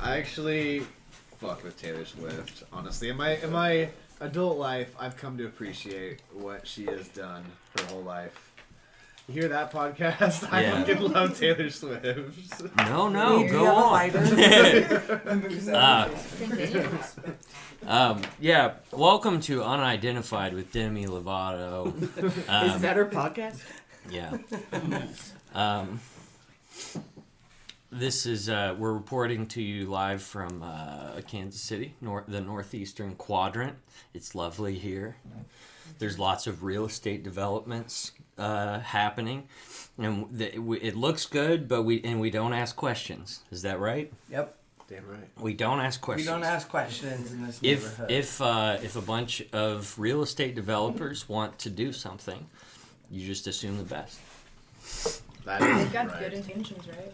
I actually fuck with Taylor Swift. Honestly, in my adult life, I've come to appreciate what she has done her whole life. You hear that podcast? I fucking love Taylor Swift. No, go on. Yeah, welcome to Unidentified with Demi Lovato. Is that her podcast? Yeah. This is, we're reporting to you live from Kansas City, the northeastern quadrant. It's lovely here. There's lots of real estate developments happening, and it looks good, but we don't ask questions. Is that right? Yep. Damn right. We don't ask questions. We don't ask questions in this neighborhood. If a bunch of real estate developers want to do something, you just assume the best. They've got good intentions, right?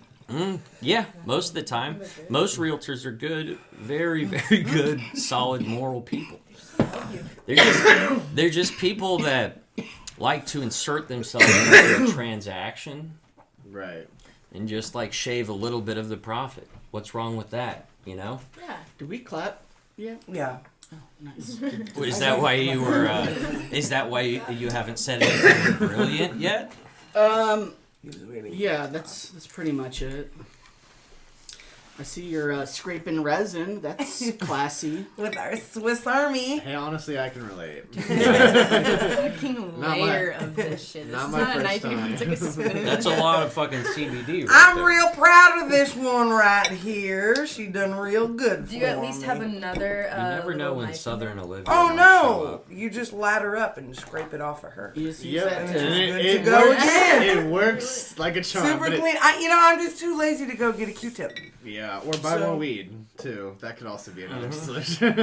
Yeah, most of the time. Most realtors are good, very, very good, solid, moral people. They're just people that like to insert themselves into a transaction, right? And just like shave a little bit of the profit. What's wrong with that? You know? Yeah. Did we clap? Yeah. Yeah. Oh, nice. Is that why you were? Is that why you haven't said anything brilliant yet? Yeah, that's pretty much it. I see you're scraping resin. That's classy. With our Swiss Army. Hey, honestly, I can relate. Fucking layer of this shit. Not It's my not a first knife, time. it's like a spoon. That's a lot of fucking CBD. Right I'm there. real proud of this one right here. She done real good for Do you at least me. have another? You never know little when knife Southern in Olivia. Oh might show no! up. You just ladder up and scrape it off of her. You just use Yep. that And to... it go works. again. It works like a charm. Super but clean. I'm just too lazy to go get a Q-tip. Yeah, or buy more weed too. That could also be another solution.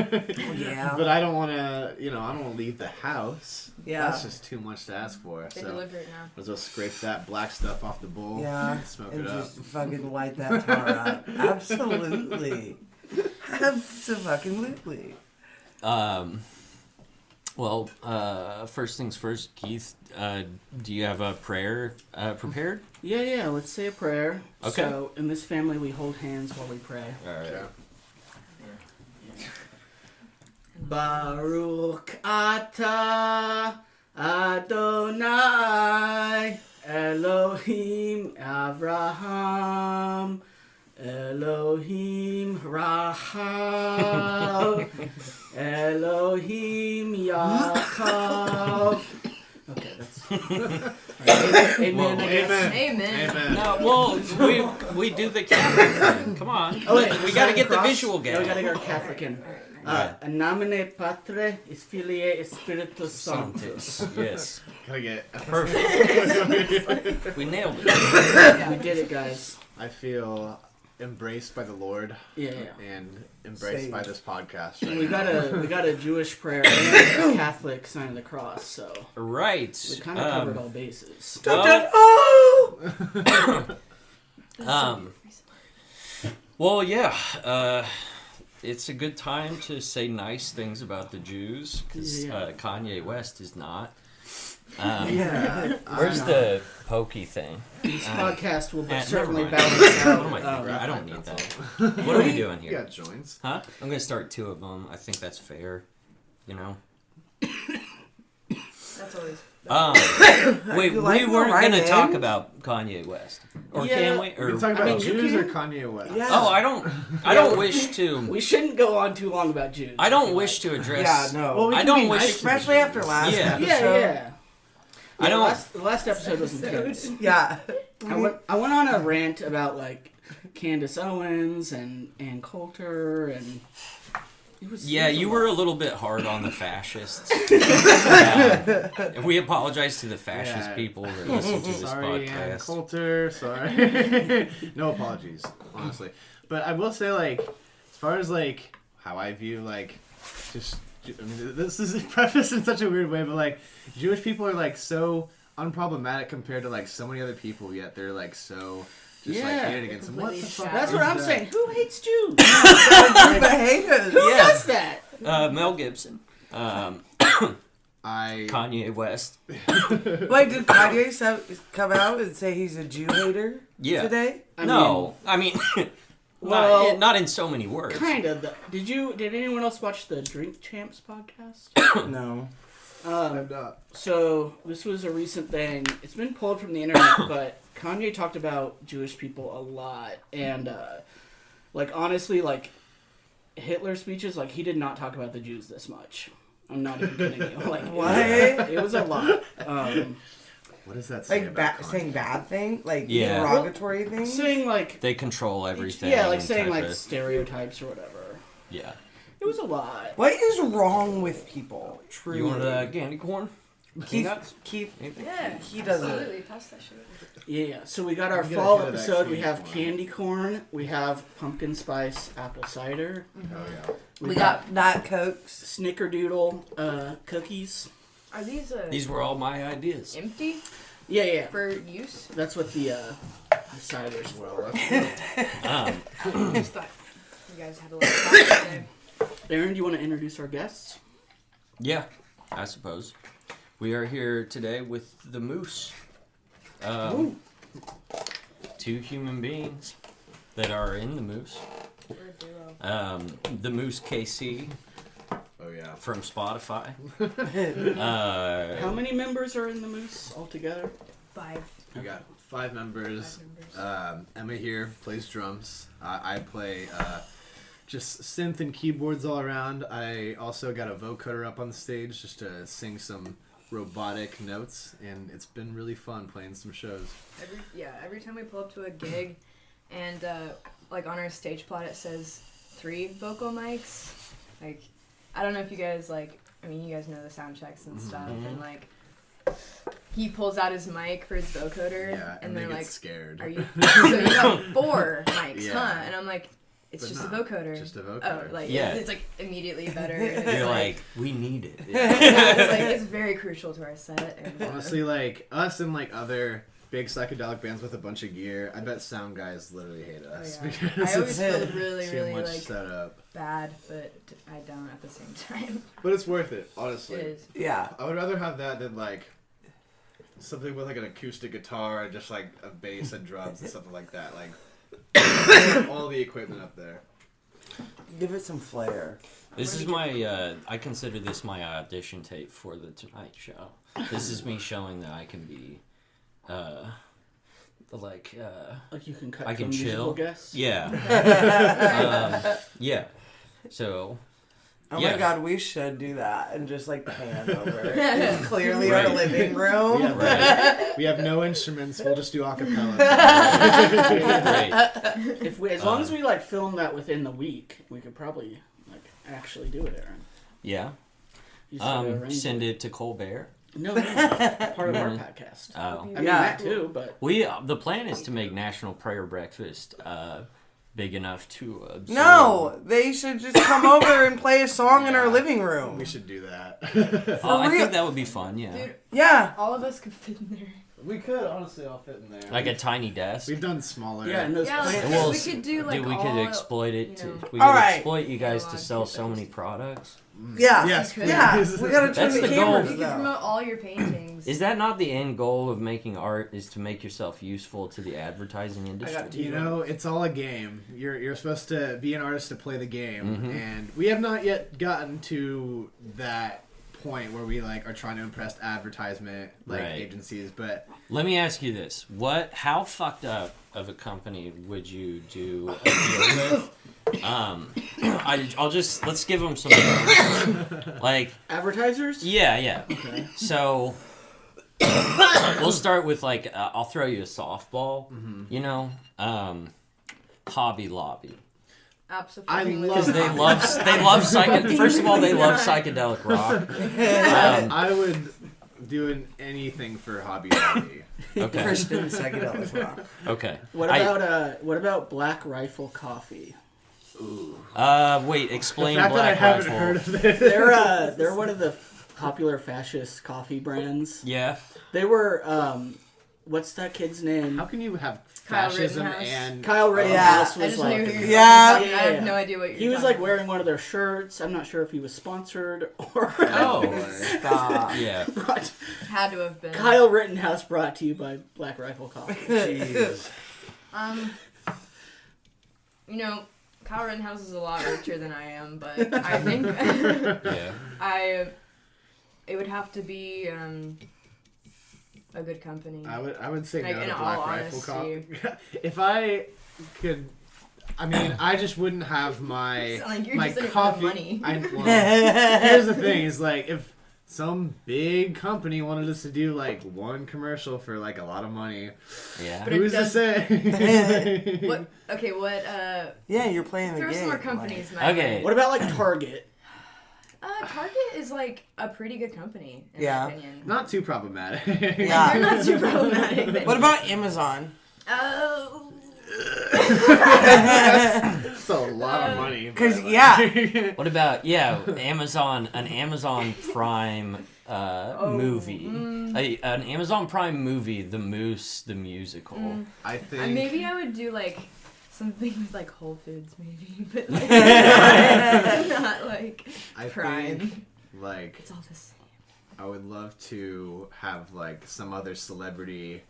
Yeah. But I don't want to. I don't want to leave the house. Yeah. That's just too much to ask for. They So deliver it now. let's just scrape that black stuff off the bowl. Yeah. Smoke And it up. just fucking light that tar up. Absolutely. Absolutely. Well, first things first, Keith. Do you have a prayer prepared? Yeah, let's say a prayer. Okay. So, in this family, we hold hands while we pray. All right. Okay. Baruch atah Adonai Elohim Avraham Elohim Rahab Elohim Yaakov. Okay, that's... Amen, I guess. Amen. No, well, we do the Catholic thing. Come on. Oh, wait, we got to get the cross? visual No, game. we gotta go Catholic in. In nomine Patre, Filii, et Spiritus Sanctus. Yes. Gotta get. Perfect. We nailed it. We did it, guys. I feel embraced by the Lord. Yeah. And embraced by this podcast. And we got a Jewish prayer and a Catholic sign of the cross, so Right. we kind of covered all bases. Well, yeah. It's a good time to say nice things about the Jews because Kanye West is not. Yeah. Where's the pokey thing? This podcast will Never certainly mind. balance One out. of my favorite. I don't need that. What are we doing You here? got joints. Huh? I'm gonna start 2 of them. I think that's fair. You know. That's always. Wait, You like we the weren't right gonna talk end? about Kanye West, or Yeah. can we? Are Or you talking about you Jews can- or Kanye West? Yeah. oh, I don't wish to. We shouldn't go on too long about Jews. I don't wish to address. Yeah, no. Well, we I can don't be wish. nice Especially after last Yeah. episode. Yeah. I don't. The last episode was intense. Yeah. I went on a rant about like Candace Owens and Ann Coulter and it was. Yeah, it was you a were a lot. little bit hard on the fascists. We apologize to the fascist Yeah. people that listen to this Sorry, Ann podcast. Coulter. Sorry. No apologies, honestly. But I will say, like, as far as like how I view like just. I mean, this is prefaced in such a weird way, but like Jewish people are like so unproblematic compared to like so many other people, yet they're like so just like hated against them. What the fuck? That's is what I'm that? saying. Who hates Jews? Group of haters. Who Yeah. does that? Mel Gibson, Kanye West. Wait, did Kanye come out and say he's a Jew hater Yeah. today? I mean, Well, not in so many words. kind of. Did anyone else watch the Drink Champs podcast? No. I'm not. So this was a recent thing. It's been pulled from the internet, but Kanye talked about Jewish people a lot, and like honestly, like Hitler's speeches, like he did not talk about the Jews this much. I'm not even kidding you. Like What? It was a lot. What does that say Like about Kanye? saying bad thing, like Yeah. derogatory things. Saying like They control everything. yeah, like saying type like of- stereotypes or whatever. yeah. It was a lot. What is wrong with people? Truly. You want candy corn? Peanuts? Keith, Anything? Yeah. he does it. Absolutely. Toss that shit. Yeah. So we got our I'm gonna fall get that episode. We candy have corn. candy corn. We have pumpkin spice apple cider. Oh yeah. We got Diet Cokes. Snickerdoodle cookies. Are these These were all my ideas. empty Yeah, yeah. for use? That's what the cider's for. Well, that's Just thought you guys had a lot of time today. Aaron, do you want to introduce our guests? Yeah, I suppose. We are here today with the Moose. Two human beings that are in the Moose. We're a duo. The Moose KC oh yeah. from Spotify. How many members are in the Moose altogether? 5 We got 5 members. members. Emma here plays drums. I play just synth and keyboards all around. I also got a vocoder up on the stage just to sing some robotic notes, and it's been really fun playing some shows. Every time we pull up to a gig, and like on our stage plot it says 3 vocal mics. Like, I don't know if you guys you guys know the sound checks and stuff, and like he pulls out his mic for his vocoder, Yeah, and they're they get like, scared. "Are you?" So you have 4 mics, Yeah. huh? And I'm like, "It's But just no, a vocoder." Just a vocoder. Oh, like Yeah. it's like immediately better. And it's You're like, we need it. yeah, it's very crucial to our set. And, Honestly, like us and like other big psychedelic bands with a bunch of gear, I bet sound guys literally hate us Oh, yeah. because I always it's feel really, too really much like setup. bad, but I don't at the same time. But it's worth it, honestly. It is. Yeah. I would rather have that than like something with like an acoustic guitar, just like a bass and drums and something like that. Like all the equipment up there. Give it some flair. This is my, I consider this my audition tape for the Tonight Show. This is me showing that I can be, Like you can cut I can from musical chill. guests? Yeah. Yeah. So, Oh Yeah. my god, we should do that and just like pan over it. It's clearly our Right. living room. Yeah, right. We have no instruments. We'll just do acapella. Great. If we, as long as we like film that within the week, we could probably like actually do it, Aaron. Yeah. You just gotta arrange Send it to Colbert. No, part of our podcast. Oh. I mean Yeah. that too, but The plan is to make National Prayer Breakfast big enough to absorb. No, they should just come over and play a song in our living room. We should do that. I real. think that would be fun, yeah. Dude, Yeah. all of us could fit in there. We could honestly all fit in there. Like a tiny desk. We've done smaller. yeah, and those Yeah, like, plants. Well, we could do like Dude, we could all, exploit it you to. know. We could All right. exploit you guys to Analog sell so campus. many products. Yeah. Yes, could. Yeah. please. We gotta turn That's the the cameras goal. You could down. promote all your paintings. Is that not the end goal of making art? Is to make yourself useful to the advertising industry? got You know, it's all a game. You're supposed to be an artist to play the game, Mhm. and we have not yet gotten to that point where we like are trying to impress advertisement like Right. agencies. But Let me ask you this: how fucked up of a company would you do a deal with? Let's give them some. Like, Advertisers? yeah. Okay. So we'll start with like I'll throw you a softball. You know, Hobby Lobby. Absolutely. I love Because they love First of all, they love psychedelic rock. I would do anything for Hobby Lobby. Okay. Christian psychedelic rock. Okay. What about Black Rifle Coffee? Wait. Explain The fact that I Black haven't Rifle. heard of this. They're one of the popular fascist coffee brands. Yeah. They were what's that kid's name? How can you have Kyle fascism Rittenhouse. and Kyle Rittenhouse I was just like knew who you were Yeah. talking about. I Yeah. have no idea what you're he was talking like about. wearing one of their shirts. I'm not sure if he was sponsored or Oh. Stop. Yeah. brought. Had to have been. Kyle Rittenhouse brought to you by Black Rifle Coffee. Jeez. you know, Kyle Rittenhouse is a lot richer than I am, but I think Yeah. it would have to be a good company. I would say Like, no in to all Black Rifle Cop. honesty. If I could, I mean, I just wouldn't have my Sound like you're my just in it for the coffee. money. Here's the thing: is like if some big company wanted us to do like one commercial for like a lot of money, Yeah. But it who's to does- say? What? Okay, what? Yeah, you're playing the Throw game. some more like- companies. My Okay. way. What about like Target? Target is like a pretty good company in Yeah. my opinion. Not too problematic. Yeah. They're not too problematic. but- What about Amazon? Oh. It's a lot of money. but, 'Cause, like- yeah. What about an Amazon Prime movie, an Amazon Prime movie, The Moose, the musical. I think Maybe I would do like something with like Whole Foods, maybe, but like, not like I Prime. think like It's all the same. I would love to have like some other celebrity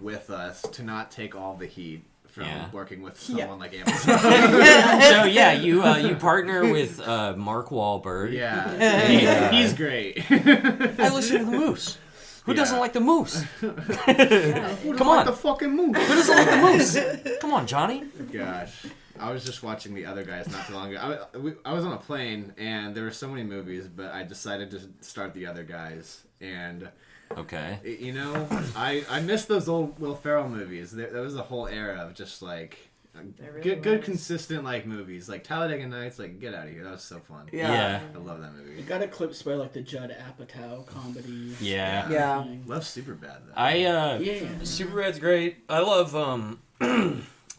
with us to not take all the heat from Yeah. working with Yeah. someone like Amazon. So yeah, you partner with Mark Wahlberg. Yeah, Yeah. he's great. I listen to the Moose. Who doesn't Yeah. like the Moose? Who Come doesn't on. like the fucking moose? Who doesn't like the Moose? Come on, Johnny. Gosh, I was just watching The Other Guys not too long ago. I was on a plane and there were so many movies, but I decided to start The Other Guys. And Okay. you know, I miss those old Will Ferrell movies. There was a whole era of just like There really good, was. consistent like movies, like Talladega Nights. Like, get out of here! That was so fun. Yeah. I love that You movie. got eclipsed by like the Judd Apatow comedy. Yeah. Yeah. thing. Love Superbad though. I Yeah. Superbad's great. I love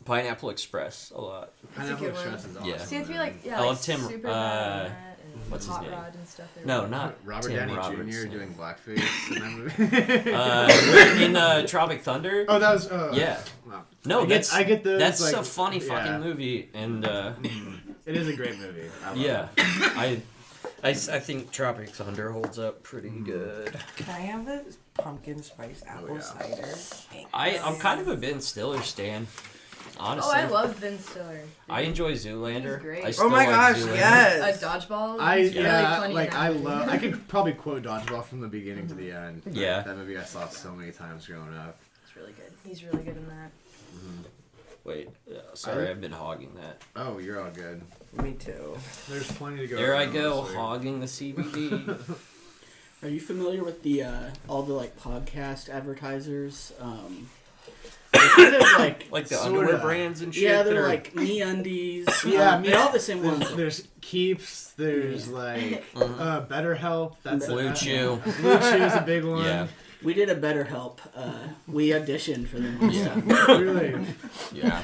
Pineapple Express a lot. Pineapple It's a good Express is awesome. Yeah. See, I feel like I love Tim- Super and what's his Hot name? Rod and stuff. they're No, really not Robert Tim Downey Roberts. Jr. doing blackface in that movie. In Tropic Thunder. Oh, that was Yeah. Wow. No, I get those. That's like, a funny yeah. fucking movie, and It is a great movie. I love yeah, it. I think Tropic Thunder holds up pretty good. Can I have this pumpkin spice apple yeah. cider? I'm kind of a Ben Stiller stan, honestly. Oh, I love Ben Stiller. I enjoy Zoolander. He's great. I Oh still my like gosh, Zoolander. yes. Dodgeball. I He's really funny in like that I movie. love. I could probably quote Dodgeball from the beginning to the end. Yeah. That movie I saw so many times growing up. It's really good. He's really good in that. Wait, sorry, I've been hogging that. Oh, you're all good. Me too. There's plenty to go. There I around, go, honestly. hogging the CBD. Are you familiar with the all the like podcast advertisers? They're kind of like The Sorta. underwear brands and shit. yeah, that they're are- like MeUndies. Yeah, they're all the same ones. There's Keeps. There's like BetterHelp. That's Blue Chew. Blue Chew's a big one. Yeah, We did a BetterHelp. We auditioned for them and Yeah. stuff. Really. yeah.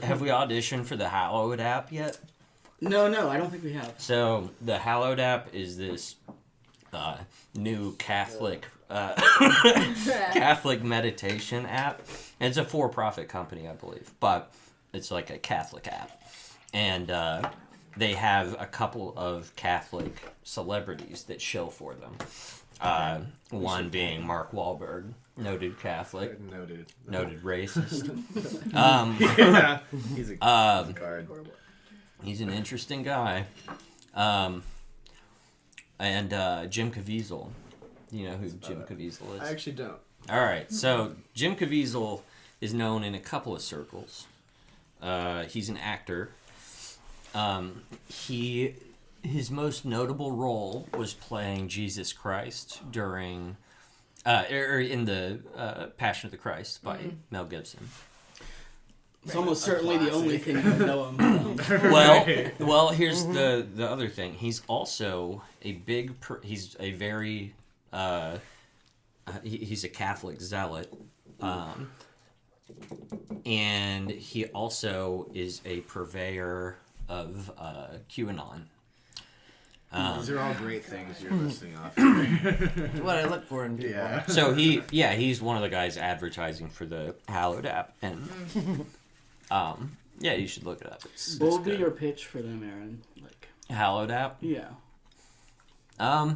Have we auditioned for the Hallowed app yet? No, I don't think we have. So the Hallowed app is this new Catholic Catholic meditation app. And it's a for-profit company, I believe, but it's like a Catholic app, and they have a couple of Catholic celebrities that shill for them. One being Mark Wahlberg, noted Catholic, noted racist. Yeah. He's a card. He's an interesting guy. And Jim Caviezel. You know who Jim Caviezel is? I actually don't. All right, so Jim Caviezel is known in a couple of circles. He's an actor. His most notable role was playing Jesus Christ during, in the Passion of the Christ by Mel Gibson. It's almost certainly the only thing I know him from. Well, here's the other thing. He's also he's a very he's a Catholic zealot, and he also is a purveyor of QAnon. These are all great things you're listing off. What I look for in people. Yeah. So he's one of the guys advertising for the Hallowed app, and yeah, you should look it up. It's What would be good. your pitch for them, Aaron? Like, Hallowed app? yeah. But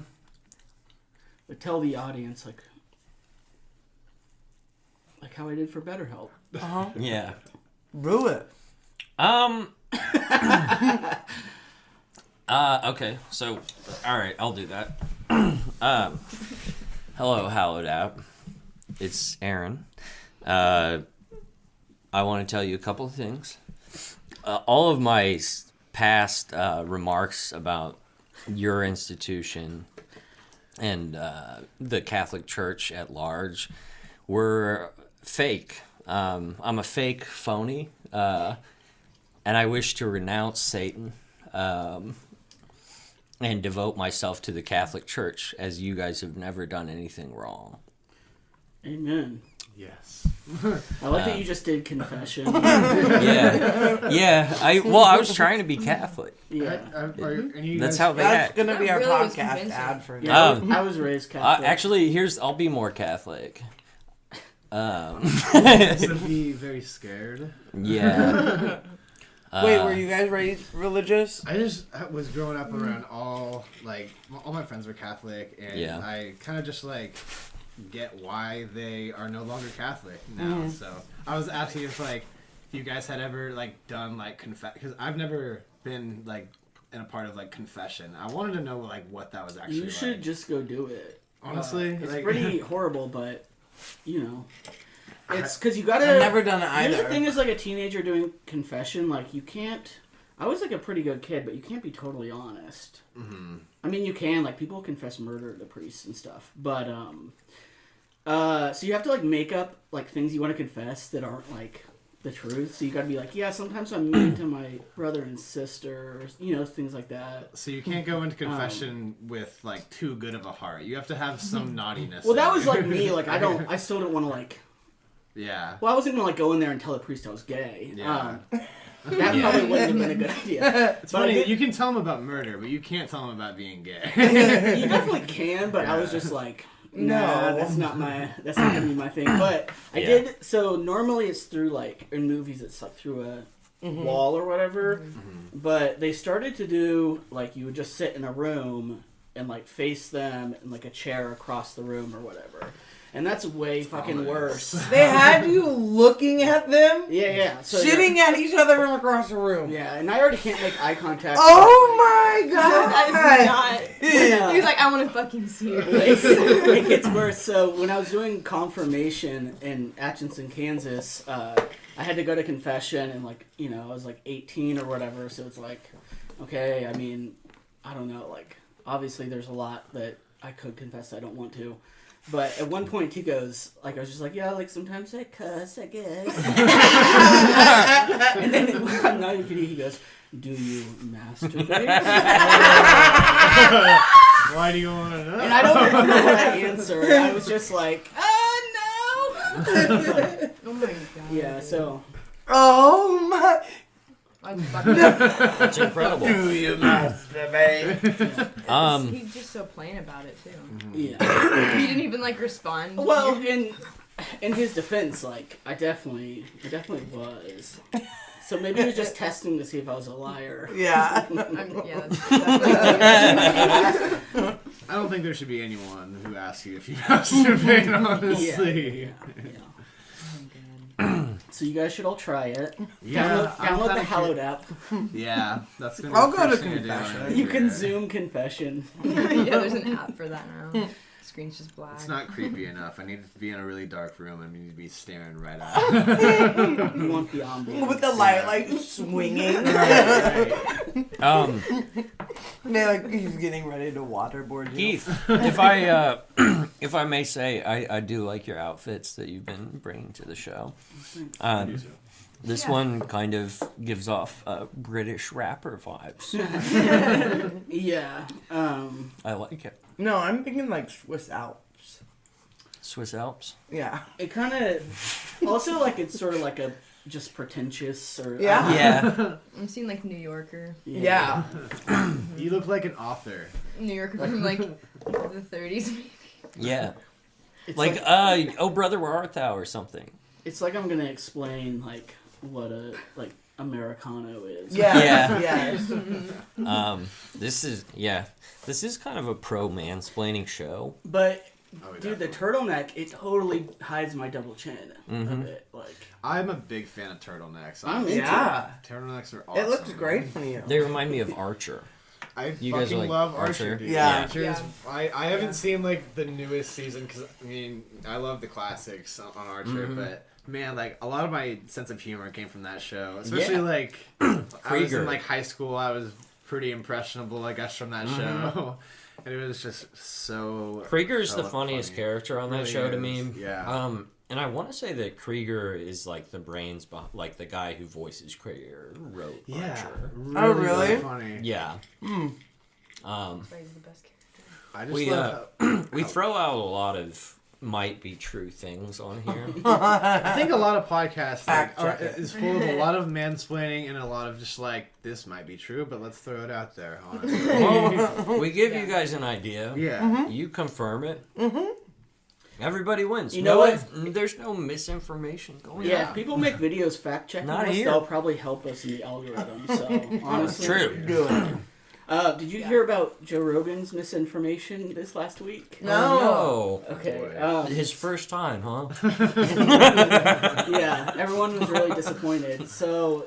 tell the audience like how I did for BetterHelp. Uh-huh. Yeah. Brew it. Okay, so, alright, I'll do that. Hello, Hallowed App. It's Aaron. I want to tell you a couple of things. All of my past remarks about your institution and the Catholic Church at large were fake. I'm a fake phony, and I wish to renounce Satan and devote myself to the Catholic Church, as you guys have never done anything wrong. Amen. Yes. I like that you just did confession. Yeah. I was trying to be Catholic. Yeah. That's how they That's act. gonna be That our really was podcast convincing. ad for Yeah, I was raised Catholic. Actually, I'll be more Catholic. To be very scared. Yeah. Wait, were you guys raised religious? I just was growing up around all my friends were Catholic, and Yeah. I kind of just get why they are no longer Catholic now. So I was asking if you guys had ever done confess, because I've never been in a part of confession. I wanted to know what that was actually. You should just go do it. Honestly, it's pretty horrible, but it's because you gotta. I've never done it either. Here's the thing: is a teenager doing confession, you can't. I was a pretty good kid, but you can't be totally honest. Mm-hmm. I mean, you can people confess murder to priests and stuff, but so you have to make up things you want to confess that aren't the truth. So you gotta be yeah, sometimes I'm mean to my brother and sister, or, things like that. So you can't go into confession with too good of a heart. You have to have some naughtiness. Well, that in was you. me. I still don't want to Yeah. Well, I wasn't gonna go in there and tell the priest I was gay. Yeah. That probably wouldn't have been a good idea. It's But I funny. did- You can tell him about murder, but you can't tell him about being gay. You definitely can, but I was Yeah. just No. that's not gonna be my thing. But I Yeah. did. So normally it's through in movies it's through a wall or whatever. But they started to do you would just sit in a room and face them in a chair across the room or whatever. And that's way fucking ominous. worse. They had you looking at them, Yeah. So sitting at each other from across the room. Yeah, and I already can't make eye contact. Oh my That is god! not. He was I want to fucking see your It face. gets worse. So when I was doing confirmation in Atchison, Kansas, I had to go to confession, and I was 18 or whatever. So it's okay. I mean, I don't know. Obviously, there's a lot that I could confess I don't want to. But at one point he goes, I was just yeah, sometimes I cuss, I guess. And then I'm not even kidding, he goes, do you masturbate? Why do you want to know? And I don't remember what I answered. I was just no. Oh my god. Yeah, so. Oh my! I'm fucking. That's incredible. Do you masturbate? He's just so plain about it too. Yeah. He didn't even respond. Well, in his defense, I definitely was. So maybe he was just testing to see if I was a liar. Yeah. Yeah, that's I don't think there should be anyone who asks you if you masturbate, honestly. Yeah. So you guys should all try it. Yeah, I'm Download the kinda Hallowed app. Yeah, that's gonna be I'll the go to first thing I do confession. when I You do can that. Zoom confession. yeah, there's an app for that now. Screen's just black. It's not creepy enough. I need it to be in a really dark room and need to be staring right at it. You want the ambiance. With the light swinging. Man, he's getting ready to waterboard you. Keith, if I may say, I do like your outfits that you've been bringing to the show. This one kind of gives off British rapper vibes. Yeah. I like it. No, I'm thinking Swiss Alps. Swiss Alps. Yeah. It kind of also it's sort of a just pretentious or Yeah. Yeah. I'm seeing New Yorker. Yeah. You look like an author. New Yorker from the 30s. Maybe. Yeah. It's Oh Brother, Where Art Thou or something. It's I'm gonna explain what a Americano is. Yeah. Yeah. Yeah. This is kind of a pro mansplaining show. But Oh, dude, the turtleneck, it totally hides my double chin of it. I'm a big fan of turtlenecks. I'm into Yeah. Turtlenecks are awesome. It looks great on you. They remind me of Archer. I You guys fucking like love Archer? Archer, dude. Yeah. Archer is, Yeah. I haven't seen like the newest season because I mean I love the classics on Archer, Mhm. but man, like a lot of my sense of humor came from that show. Especially Yeah. like I was Krieger. in like high school. I was pretty impressionable, I guess, from that show, and it was just so. Krieger's the so funniest funny. character on that Really show to is, me. yeah. And I want to say that Krieger is like the brains, like the guy who voices Krieger wrote Yeah, Archer. really, really? funny. Yeah. Mm. He's the best character. I just We love. we throw out a lot of might be true things on here. I think a lot of podcasts Fact like, check it. is full of a lot of mansplaining and a lot of just like this might be true, but let's throw it out there. Honestly, We give you guys an idea. yeah. You confirm it. Mm-hmm. Everybody wins. You know what? There's no misinformation going Yeah, on. if people make videos fact checking Not us, here. they'll probably help us in the algorithm. So honestly, True. Do it. Did you hear about Joe Rogan's misinformation this last week? Oh, Okay. no. His first time, huh? Yeah, everyone was really disappointed. So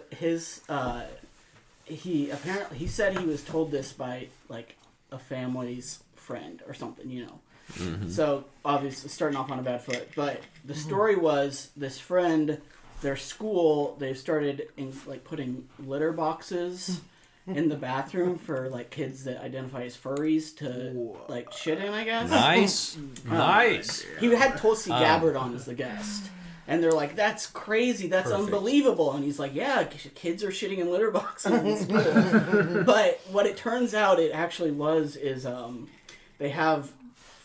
he said he was told this by like a family's friend or something, you know. Mm-hmm. So obviously starting off on a bad foot, but the story was this friend, their school, they've started putting litter boxes in the bathroom for like kids that identify as furries to like shit in, I guess. Nice. Nice. He had Tulsi Gabbard on as the guest. And they're like, that's crazy, that's Perfect. unbelievable. And he's like, yeah, kids are shitting in litter boxes in school. But what it turns out it actually is they have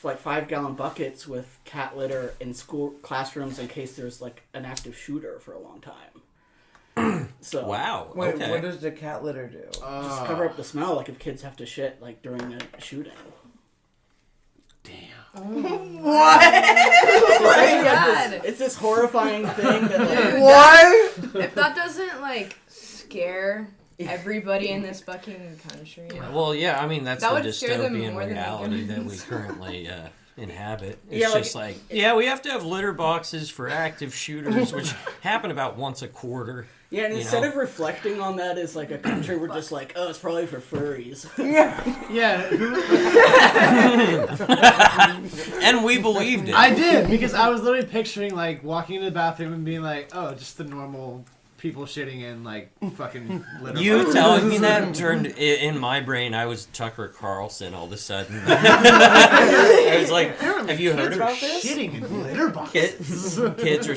like 5-gallon buckets with cat litter in school classrooms in case there's like an active shooter for a long time. So Wow. Wait, Okay. what does the cat litter do? just cover up the smell, like if kids have to shit like during a shooting. What? It's this horrifying thing that like, What? If that doesn't like scare everybody in this fucking country, Well, yeah, I mean, that's That the would scare them dystopian more than reality the that we humans. currently inhabit. It's Yeah, like- just like, yeah, we have to have litter boxes for active shooters, which happen about once a quarter. yeah, and You instead know? of reflecting on that as like a country, we're just like, oh, it's probably for furries. Yeah, And we believed it. I did because I was literally picturing like walking into the bathroom and being like, oh, just the normal people shitting in like fucking litter You boxes. telling me that turned in my brain. I was Tucker Carlson all of a sudden. I was like, "Have you heard Kids are about this? shitting in litter boxes. Kids are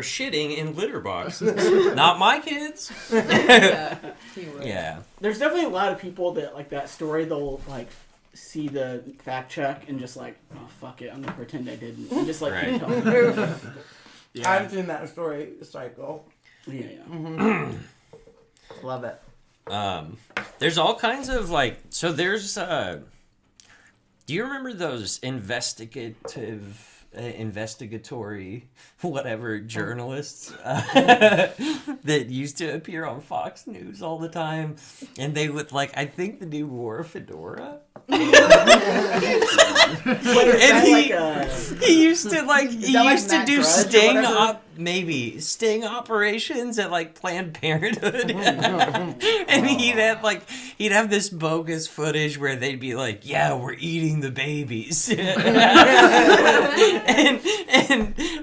shitting in litter boxes. Not my kids." yeah, he would. Yeah. There's definitely a lot of people that like that story. They'll like see the fact check and just like, oh fuck it, I'm gonna pretend I didn't, and just like keep Right. telling. Yeah. I've seen that story cycle. Yeah. Love it. There's all kinds of like. So there's. Do you remember those investigatory, whatever journalists that used to appear on Fox News all the time, and they would like. I think the dude wore a fedora. Wait, is And that he- like a? He used to like he that like used to Matt do Drudge or sting whatever? sting operations at like Planned Parenthood. And he'd have this bogus footage where they'd be like, yeah, we're eating the babies. and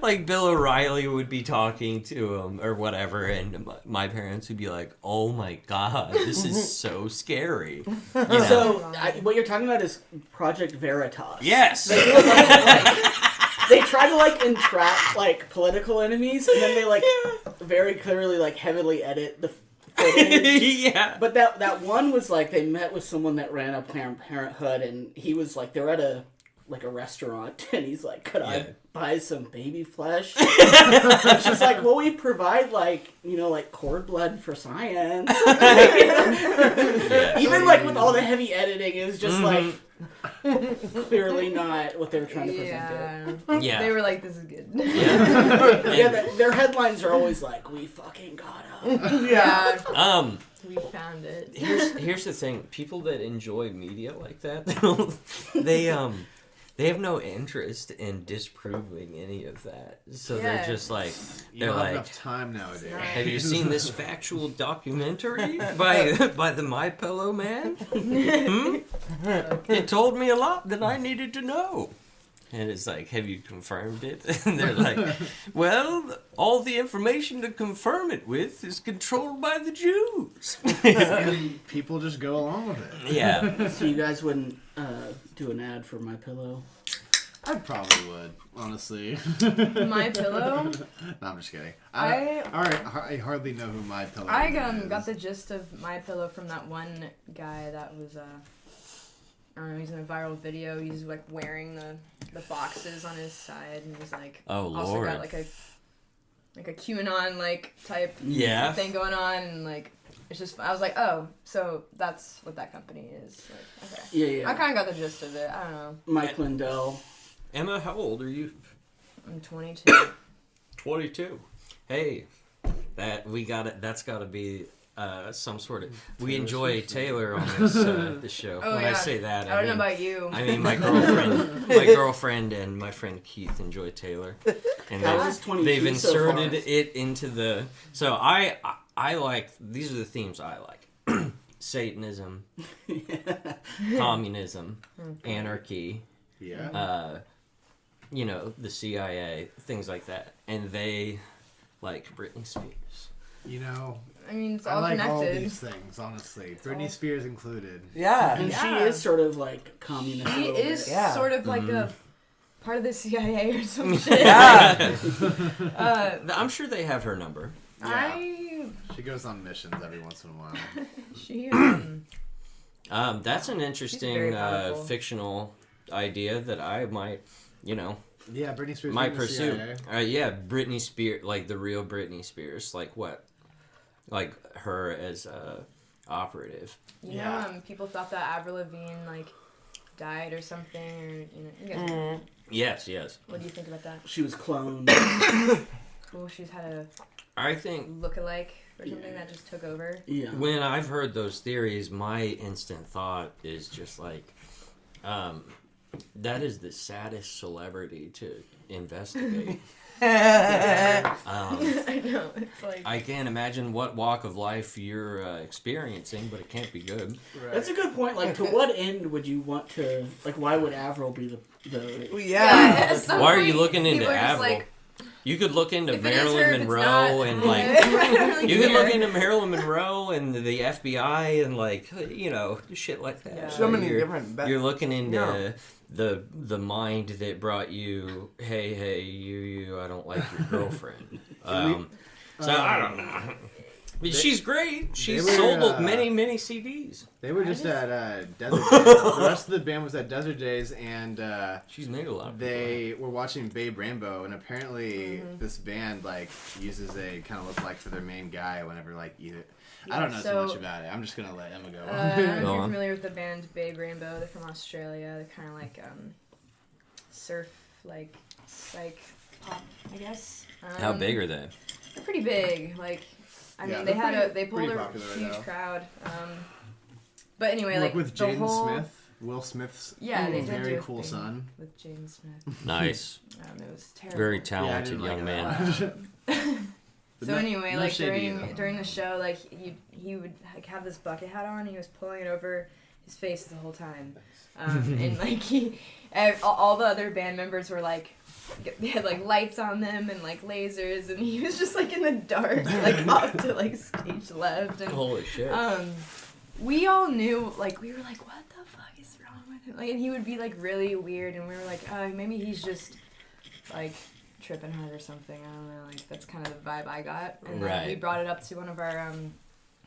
like Bill O'Reilly would be talking to him or whatever, and my parents would be like, oh my god, this is so scary. You know? So what you're talking about is Project Veritas. Yes. They do it they try to like entrap like political enemies, and then they like very clearly like heavily edit the footage. Yeah. But that one was like they met with someone that ran a Planned Parenthood, and he was like they're at a restaurant, and he's like, could I buy some baby flesh? And she's like, well, we provide like cord blood for science. Even like with all the heavy editing, it was just like clearly not what they were trying to present it. Yeah. They were like, this is good. Yeah, their headlines are always like, we fucking got him. Yeah. Um, We found it. here's the thing: people that enjoy media like that, they they have no interest in disproving any of that. So they're just like, You they're don't have like, enough time nowadays. have you seen this factual documentary by the My Pillow man? It told me a lot that I needed to know. And it's like, have you confirmed it? And they're like, well, all the information to confirm it with is controlled by the Jews. And people just go along with it. Yeah. So you guys wouldn't do an ad for My Pillow? I probably would, honestly. My Pillow. No, I'm just kidding. I hardly know who My Pillow I is. got the gist of My Pillow from that one guy that was I don't know, he's in a viral video. He's like wearing the boxes on his side, and he's like also Lord. got like a QAnon like type thing going on, and like it's just I was like, oh, so that's what that company is. Like, okay. Yeah. I kind of got the gist of it. I don't know. Mike Lindell. Emma, how old are you? I'm 22. 22. Hey, that's got to be some sort of. We enjoy Taylor on this show. Oh, when yeah. I say that, I don't know about you. I mean my girlfriend and my friend Keith enjoy Taylor, and How is 22 they've so far? inserted it into the. So I like, these are the themes I like: Satanism, communism, anarchy. Yeah. The CIA, things like that, and they like Britney Spears. I mean, it's I all like connected. all these things, honestly. Britney Spears included. Yeah. And she is sort of like communist. a She little is bit. Yeah. sort of like a part of the CIA or some shit. Yeah. I'm sure they have her number. She goes on missions every once in a while. She That's an very interesting powerful. fictional idea that I might, Yeah, Britney Spears. might in the pursue. CIA. Yeah, Britney Spears, like the real Britney Spears, like what? Like her as a operative. People thought that Avril Lavigne like died or something, or you guys know. Yes. What do you think about that? She was cloned. Well, she's had a I think look-alike or something that just took over. Yeah. when I've heard those theories, my instant thought is just like, that is the saddest celebrity to investigate. I know. It's like I can't imagine what walk of life you're experiencing, but it can't be good. That's a good point. Like, to what end would you want to? Like, why would Avril be the? Yeah. at some Why are you point, looking into people are just Avril? like, You could look into if it is her, Marilyn if it's Monroe not, and I like don't really you could care. look into Marilyn Monroe and the FBI and like shit like that. Yeah. So many You're- different. You're looking into No. the mind that brought you. Hey, you! I don't like your girlfriend. So I don't know. But she's great. She's they were, sold many CDs. They were just at Desert Days. The rest of the band was at Desert Days, and She's made a lot. they were watching Babe Rainbow, and apparently this band like uses a kind of lookalike for their main guy whenever like either. I don't know so, too much about it. I'm just gonna let Emma go. I don't know if Go you're on. familiar with the band Babe Rainbow. They're from Australia. They're kind of like surf, like psych pop, I guess. How big are they? They're pretty big. Like, I Yeah, mean, they're they pulled pretty a popular right huge now. crowd. But anyway, Work like with the Jaden whole Smith, Will Smith's Yeah, they did do very a cool thing son. with Jaden Smith. Nice. It was terrible. Very Yeah, I talented didn't young like man. it. So anyway, like shady, during the show, like he would like have this bucket hat on. He was pulling it over his face the whole time, and like all the other band members were like, they had like lights on them and like lasers, and he was just like in the dark, like off to like stage left, and Holy shit. we all knew, like we were like, what the fuck is wrong with him? Like, and he would be like really weird, and we were like, maybe he's just like tripping hard or something. I don't know. Like that's kind of the vibe I got. And then we Right. brought it up to one of our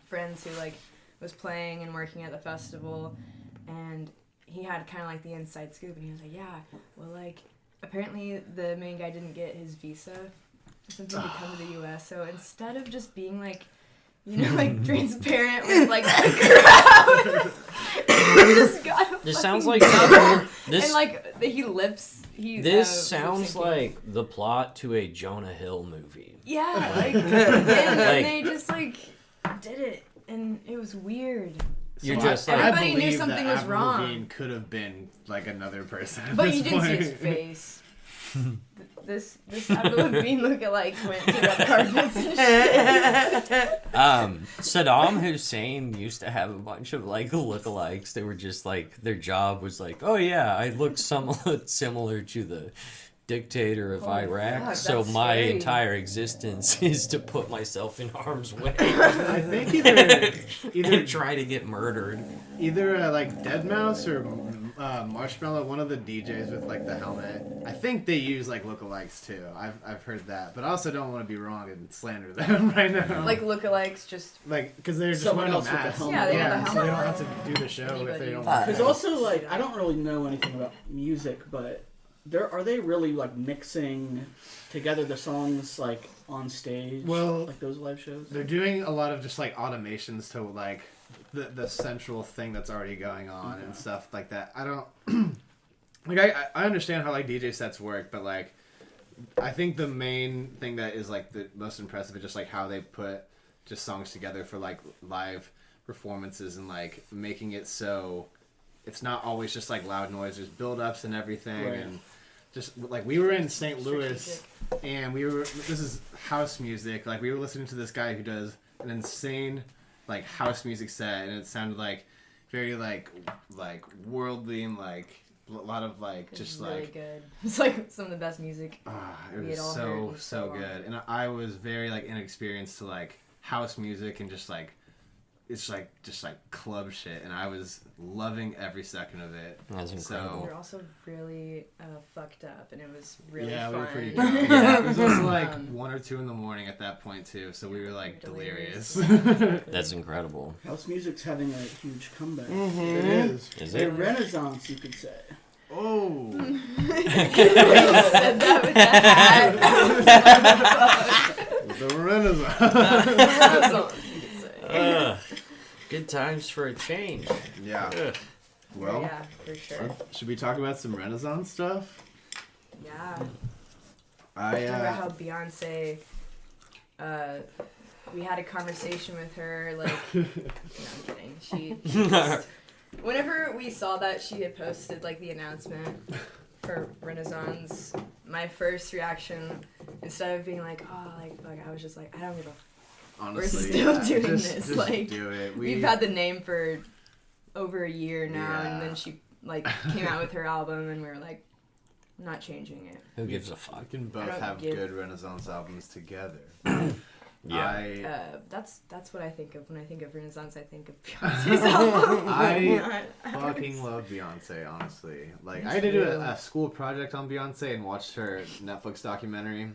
friends who like was playing and working at the festival, and he had kind of like the inside scoop, and he was like, yeah, well, like apparently the main guy didn't get his visa or something to come to the U.S. So instead of just being like, like transparent with like the crowd, he just got a This sounds fucking like double. this. And like he lips. This sounds lip-syncing. like the plot to a Jonah Hill movie. Yeah, like and then Like- they just like did it, and it was weird. You're So just I Everybody knew believe something that was Avril wrong. Lavigne could have been like another person. At But this you didn't see his point. face. This Avril Lavigne lookalikes went to red carpets and shit. Saddam Hussein used to have a bunch of like lookalikes. They were just like their job was like, oh yeah, I look somewhat similar to the dictator of Iraq, God, so that's my scary. entire existence is to put myself in harm's way I think either and try to get murdered. like Deadmau5 or Marshmallow, one of the DJs with like the helmet. I think they use like lookalikes too. I've heard that, but I also don't want to be wrong and slander them right now. Like lookalikes, just like because they're just Someone wearing a else with the mask. helmet. Yeah, they have the so they don't helmet have to do the show if Anybody. they don't. Because Because also, like, I don't really know anything about music, but are they really like mixing together the songs like on stage? Well, like those live shows. They're doing a lot of just like automations to like the central thing that's already going on and stuff like that. I don't like I understand how like DJ sets work, but like I think the main thing that is like the most impressive is just like how they put just songs together for like live performances and like making it so it's not always just like loud noise. There's build-ups and everything Right. and just like we were in St. Louis and this is house music. Like we were listening to this guy who does an insane like house music set and it sounded like very like worldly and like a lot of like it's just really like good. It's like some of the best music. it we was had all heard so in so long. good and I was very like inexperienced to like house music and just like it's like just like club shit and I was loving every second of it. That's incredible. We were also really fucked up, and it was really yeah, fun. we were pretty drunk. Yeah, it was also like Um, 1 or 2 in the morning at that point too, so we were like delirious. That's incredible. House music's having a huge comeback. It is. Is A it? renaissance, you could say. Oh. said that with that The Renaissance. hat. Good times for a change. Yeah. Ugh. Well, Yeah, for sure. should we talk about some Renaissance stuff? Yeah. I Remember how Beyonce, we had a conversation with her, like, no, I'm kidding. She just, whenever we saw that she had posted, like, the announcement for Renaissance, my first reaction, instead of being like, oh, like, fuck, I was just like, I don't give a honestly, still doing just, this, Just like, do it. We've had the name for over a year now, Yeah. and then she, like, came out with her album, and we were like, I'm not changing it. Who gives a fuck? We can I both don't have give- good Renaissance albums together. Yeah. That's what I think of when I think of Renaissance. I think of Beyonce's album. I Not fucking ours. love Beyonce, honestly. Like, Me I did too. a school project on Beyonce and watched her Netflix documentary,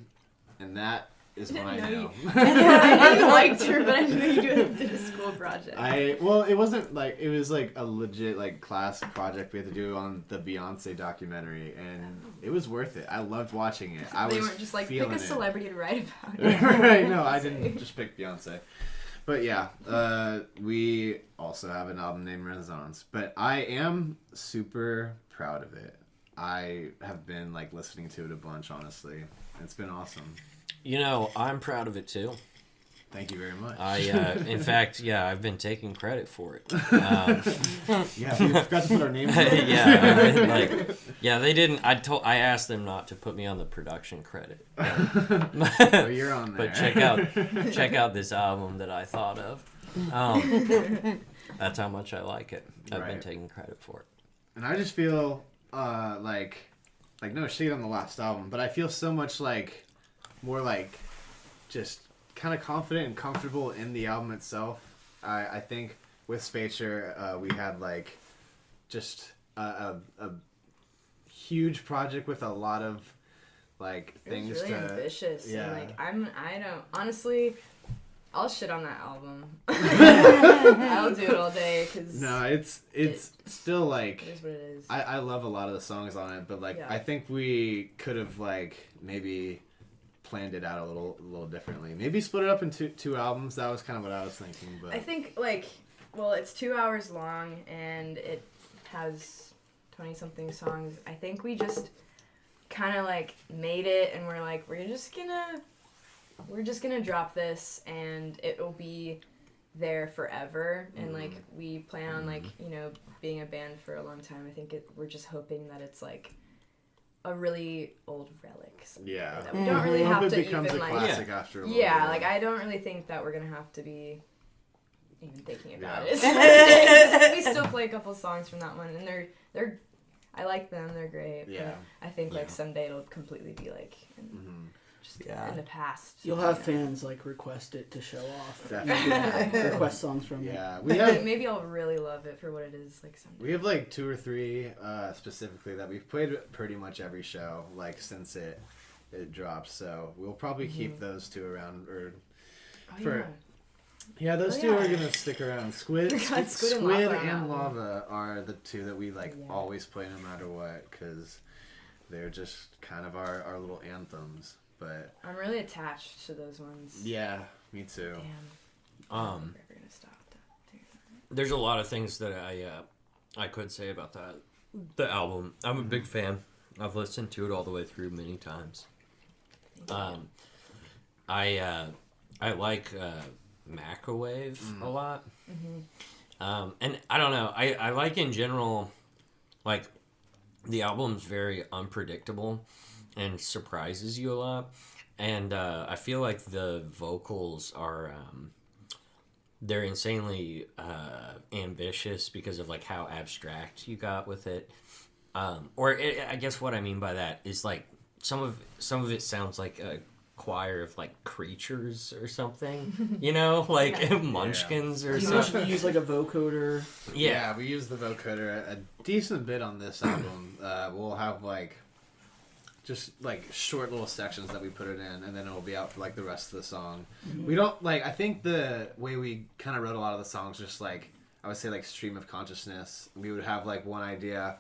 and that is when I No, know. I knew you liked her, but I knew you did a school project. Well, it wasn't like it was like a legit like class project we had to do on the Beyonce documentary, and it was worth it. I loved watching it. I they was weren't just like, pick feeling a it. celebrity to write about it. Right? No, I didn't just pick Beyonce. But yeah, we also have an album named Renaissance. But I am super proud of it. I have been like listening to it a bunch, honestly. It's been awesome. You know, I'm proud of it too. Thank you very much. In fact, yeah, I've been taking credit for it. Yeah, we forgot to put our names. Yeah, they didn't. I asked them not to put me on the production credit. Oh, you're on there. But check out this album that I thought of. That's how much I like it. I've been Right. taking credit for it. And I just feel like no shade on the last album, but I feel so much like more like just kind of confident and comfortable in the album itself. I think with Spacer, we had like just a huge project with a lot of like It things was really to ambitious. yeah. And, like, I don't, honestly, I'll shit on that album. I'll do it all day, because No, it's still like it is what it is. I love a lot of the songs on it, but like Yeah. I think we could have like maybe planned it out a little differently. Maybe split it up into two albums. That was kind of what I was thinking. But I think, like, well, it's 2 hours long, and it has 20-something songs. I think we just kind of, like, made it, and we're like, we're just gonna drop this, and it'll be there forever, and like we plan on like being a band for a long time. I think we're just hoping that it's like a really old relic. Yeah. That we don't really I hope have it to becomes even a like. classic after a little Yeah, bit. like I don't really think that we're gonna have to be even thinking about it. We still play a couple songs from that one, and they're I like them. They're great. Yeah. But I think like someday it'll completely be like just in the past. You'll have fans like request it to show off. Definitely. Request songs from you. Yeah, we have Maybe I'll really love it for what it is like someday. we have like 2 or 3 specifically that we've played pretty much every show like since it dropped. So we'll probably keep those 2 around or those 2 are gonna stick around. Squid and Lava are the 2 that we like always play no matter what because they're just kind of our little anthems. But I'm really attached to those ones. yeah, me too. Damn. I'm never gonna stop that. There's a lot of things that I could say about the album. I'm a big fan. I've listened to it all the way through many times. I like Macrowave a lot. And I don't know. I like in general, like the album's very unpredictable and surprises you a lot. And I feel like the vocals are they're insanely ambitious because of like how abstract you got with it. I guess what I mean by that is like some of it sounds like a choir of like creatures or something, like Munchkins or something. You use like a vocoder. Yeah, we use the vocoder a decent bit on this album. We'll have like just like short little sections that we put it in, and then it'll be out for like the rest of the song. We don't like. I think the way we kind of wrote a lot of the songs, just like I would say, like stream of consciousness. We would have like one idea,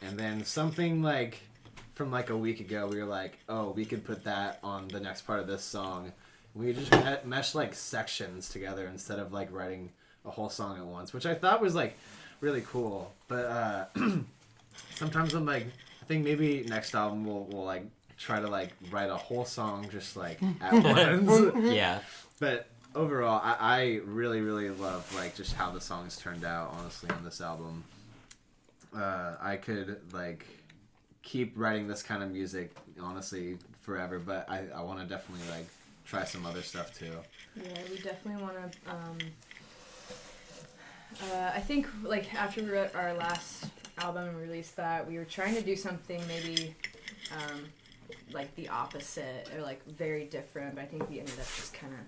and then something like from like a week ago, we were like, oh, we could put that on the next part of this song. We just mesh like sections together instead of like writing a whole song at once, which I thought was like really cool. But sometimes I'm like, I think maybe next album we'll like try to like write a whole song just like at once. Yeah. But overall, I really, really love like just how the songs turned out, honestly, on this album. I could like keep writing this kind of music, honestly, forever, but I want to definitely like try some other stuff too. Yeah, we definitely want to. I think like after we wrote our last album and released that, we were trying to do something maybe like the opposite or like very different, but I think we ended up just kind of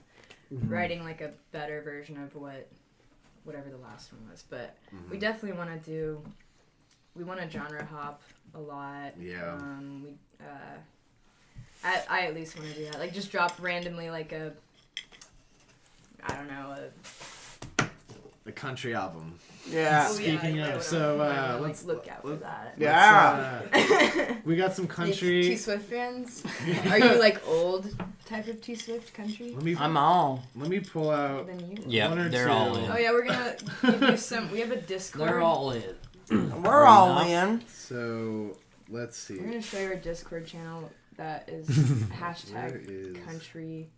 writing like a better version of whatever the last one was. But we definitely want to we want to genre hop a lot. Yeah. I at least want to do that. Like just drop randomly like a The country album. Yeah. Speaking of, so let's look out for that. Yeah. We got some country. T Swift fans? Are you like old type of T Swift country? I'm all. Let me pull out. Then you? Yeah, One or they're two. all in. Oh yeah, we're gonna give you some. We have a Discord. They're all in. We're all in. So let's see. We're gonna show you our Discord channel that is Where hashtag is- country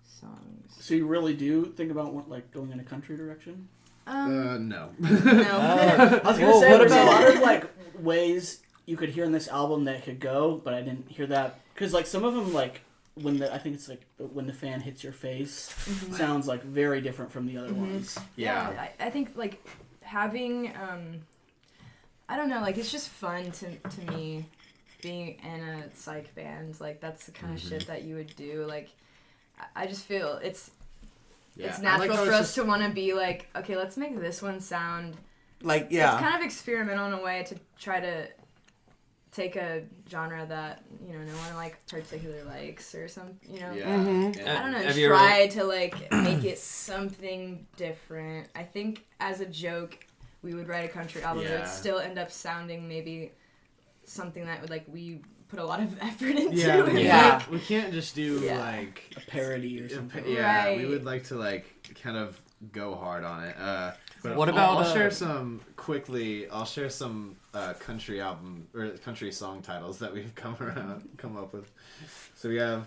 songs. So you really do think about like going in a country direction? No. No. I was gonna Well, say what there's a about- lot of like ways you could hear in this album that could go, but I didn't hear that because like some of them like I think it's like when the fan hits your face sounds like very different from the other ones. Yeah. I think like having I don't know, like it's just fun to me being in a psych band. Like that's the kind of shit that you would do. Like I just feel it's natural for us to want to be like, okay, let's make this one sound Like, yeah. It's kind of experimental in a way to try to take a genre that no one like particularly likes or some Yeah. I don't know, Have just you try to like make it something different. I think as a joke we would write a country album that would still end up sounding maybe something that would like we put a lot of effort into. Yeah. We can't just do like A parody or something. Yeah, Right. we would like to like kind of go hard on it. But What about, I'll share some quickly. I'll share some country album or country song titles that we've come up with. So we have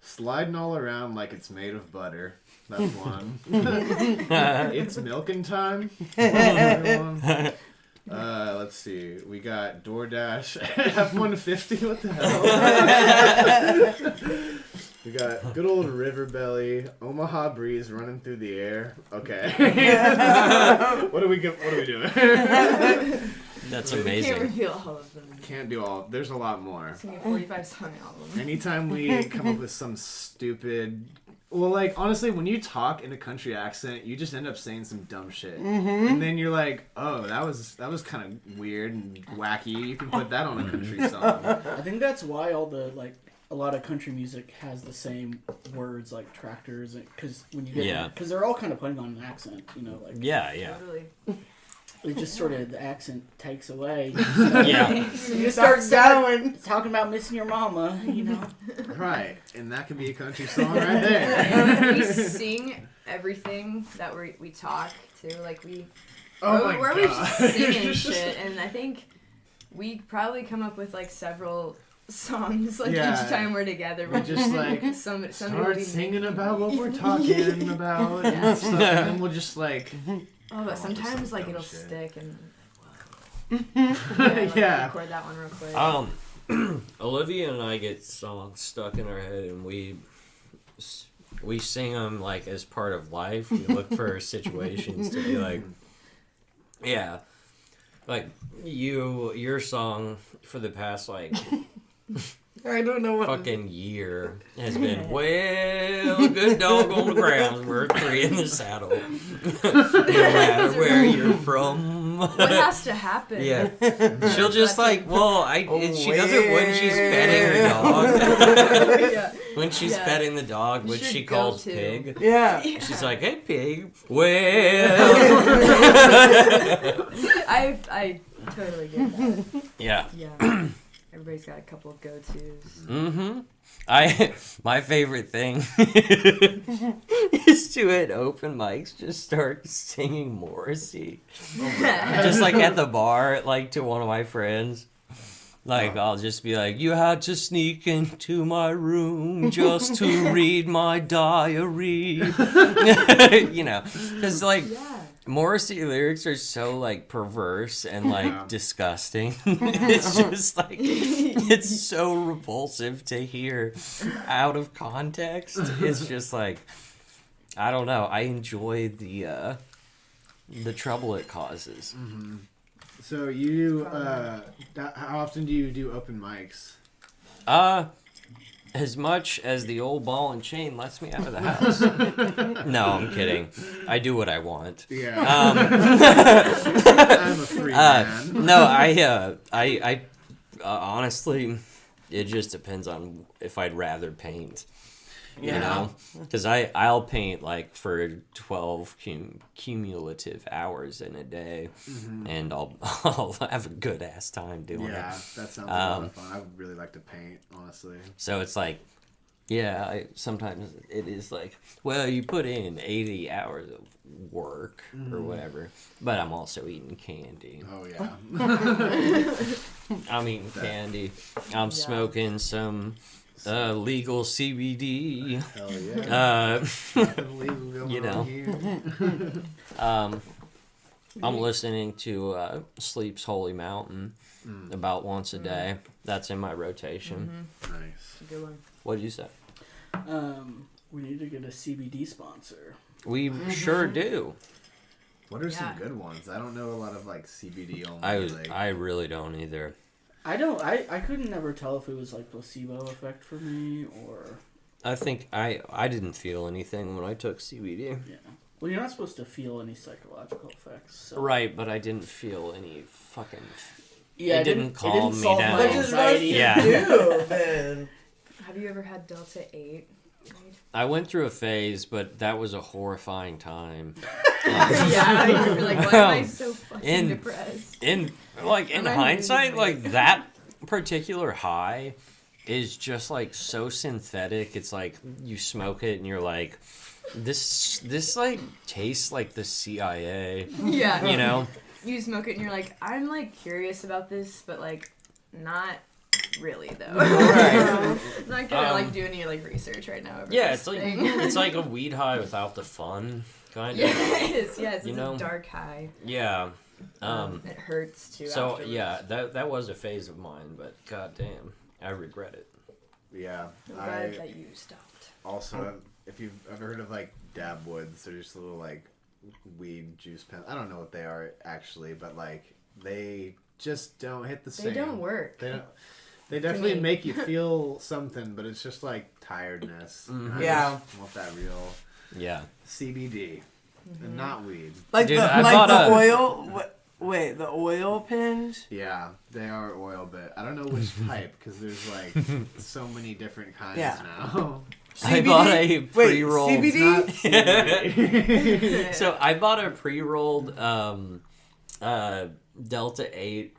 "Sliding All Around Like It's Made of Butter." That's one. It's milking time. Everyone. Let's see. We got DoorDash F-150. What the hell? We got good old River Belly, Omaha Breeze running through the air. Okay. What are we doing? That's Can't amazing. reveal all of them. Can't do all. There's a lot more. Sing a 45-song album. Anytime we come up with some stupid. Well, like, honestly, when you talk in a country accent, you just end up saying some dumb shit. And then you're like, oh, that was kind of weird and wacky. You can put that on a country song. I think that's why all the a lot of country music has the same words like tractors, because when you get because they're all kind of putting on an accent, Yeah. Totally. it just sort of the accent takes away. Yeah. You start going talking about missing your mama, Right, and that could be a country song right there. We sing everything that we talk to, like we. Oh we're just singing shit, and I think we probably come up with like several songs each time we're together. We just like start singing about what we're talking about and stuff, and then we'll just like. Oh, but sometimes like it'll stick and. Yeah. Record that one real quick. Olivia and I get songs stuck in our head, and we sing them like as part of life. We look for situations to be like, yeah, like your song for the past like. I don't know what. Fucking year has been, well, good dog on the ground, we're three in the saddle. No matter where you're from. What has to happen? Yeah. She'll just like, she does it when she's petting her dog. Yeah. When she's petting the dog, which she calls Pig. Yeah. She's like, hey, Pig. Well. I totally get that. Yeah. Yeah. Everybody's got a couple of go-tos. Mm-hmm. My favorite thing is to at open mics just start singing Morrissey. Just like at the bar, like to one of my friends. Like I'll just be like, you had to sneak into my room just to read my diary. Because like Morrissey lyrics are so like perverse and like disgusting. It's just like it's so repulsive to hear out of context. It's just like I don't know. I enjoy the trouble it causes. Mm-hmm. So you how often do you do open mics? As much as the old ball and chain lets me out of the house. No, I'm kidding. I do what I want. Yeah. I'm a free man. No, I honestly, it just depends on if I'd rather paint. You know, because I'll paint like for 12 cumulative hours in a day, and I'll have a good ass time doing it. Yeah, that sounds a lot of fun. I would really like to paint, honestly. So it's like, sometimes it is like, well, you put in 80 hours of work or whatever, but I'm also eating candy. Oh yeah. I'm eating candy. I'm smoking some. Legal CBD. Hell yeah. Nothing legal going on here. I'm listening to Sleep's Holy Mountain about once a day. That's in my rotation. Nice. Good one. What did you say? We need to get a CBD sponsor. We sure do. What are some good ones? I don't know a lot of like CBD only. I really don't either. I couldn't never tell if it was like placebo effect for me or. I think I didn't feel anything when I took CBD. Yeah. Well, you're not supposed to feel any psychological effects. So. Right, but I didn't feel any fucking. Yeah, it didn't calm me solve down. my anxiety. Have you ever had Delta 8? I went through a phase, but that was a horrifying time. Yeah, you were like, why am I so fucking depressed? In hindsight, like that particular high is just like so synthetic. It's like you smoke it and you're like, this like tastes like the CIA. Yeah. You know? You smoke it and you're like, I'm like curious about this, but like not really though. Right. I'm not gonna like do any like research right now. Over this it's like thing. it's like a weed high without the fun, kind of. Yeah, it is. Yeah, it's You a know? dark high. Yeah. It hurts too. So afterwards. yeah, that was a phase of mine, but goddamn, I regret it. Yeah. I'm glad that you stopped. Also, if you've ever heard of like dab woods, they're just little like weed juice pens. I don't know what they are actually, but like they just don't hit the same. They don't work. They don't. They definitely me. make you feel something, but it's just like tiredness. Mhm. I Yeah. just want that real Yeah. CBD and not weed. Like Dude, the I like bought the a- oil. Wait, the oil pins? Yeah, they are oil, but I don't know which type because there's like so many different kinds Yeah. now. I bought a Wait, pre-rolled. CBD? Not CBD. So I bought a pre-rolled Delta 8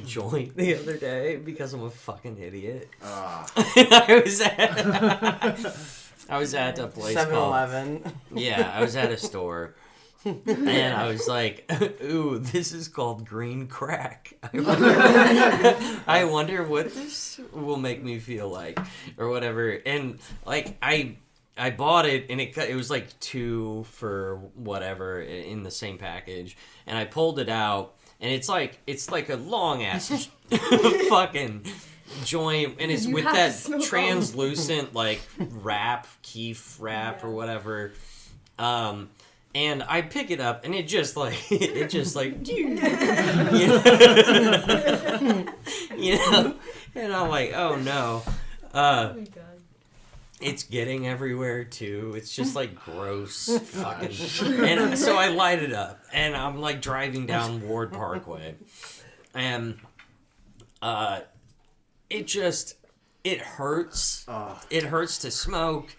joint the other day because I'm a fucking idiot. Ah. I was at a place called 7-Eleven. Yeah, I was at a store. And I was like, ooh, this is called green crack. I wonder what this will make me feel like or whatever. And like I bought it and it was like 2 for whatever in the same package. And I pulled it out and it's like a long ass fucking joint and it's You with have that to smoke all translucent like keef wrap or whatever. And I pick it up, and it just like, you know, and I'm like, oh no, Oh my god. it's getting everywhere too. It's just like gross, fucking. And so I light it up, and I'm like driving down Ward Parkway, and it hurts. It hurts to smoke.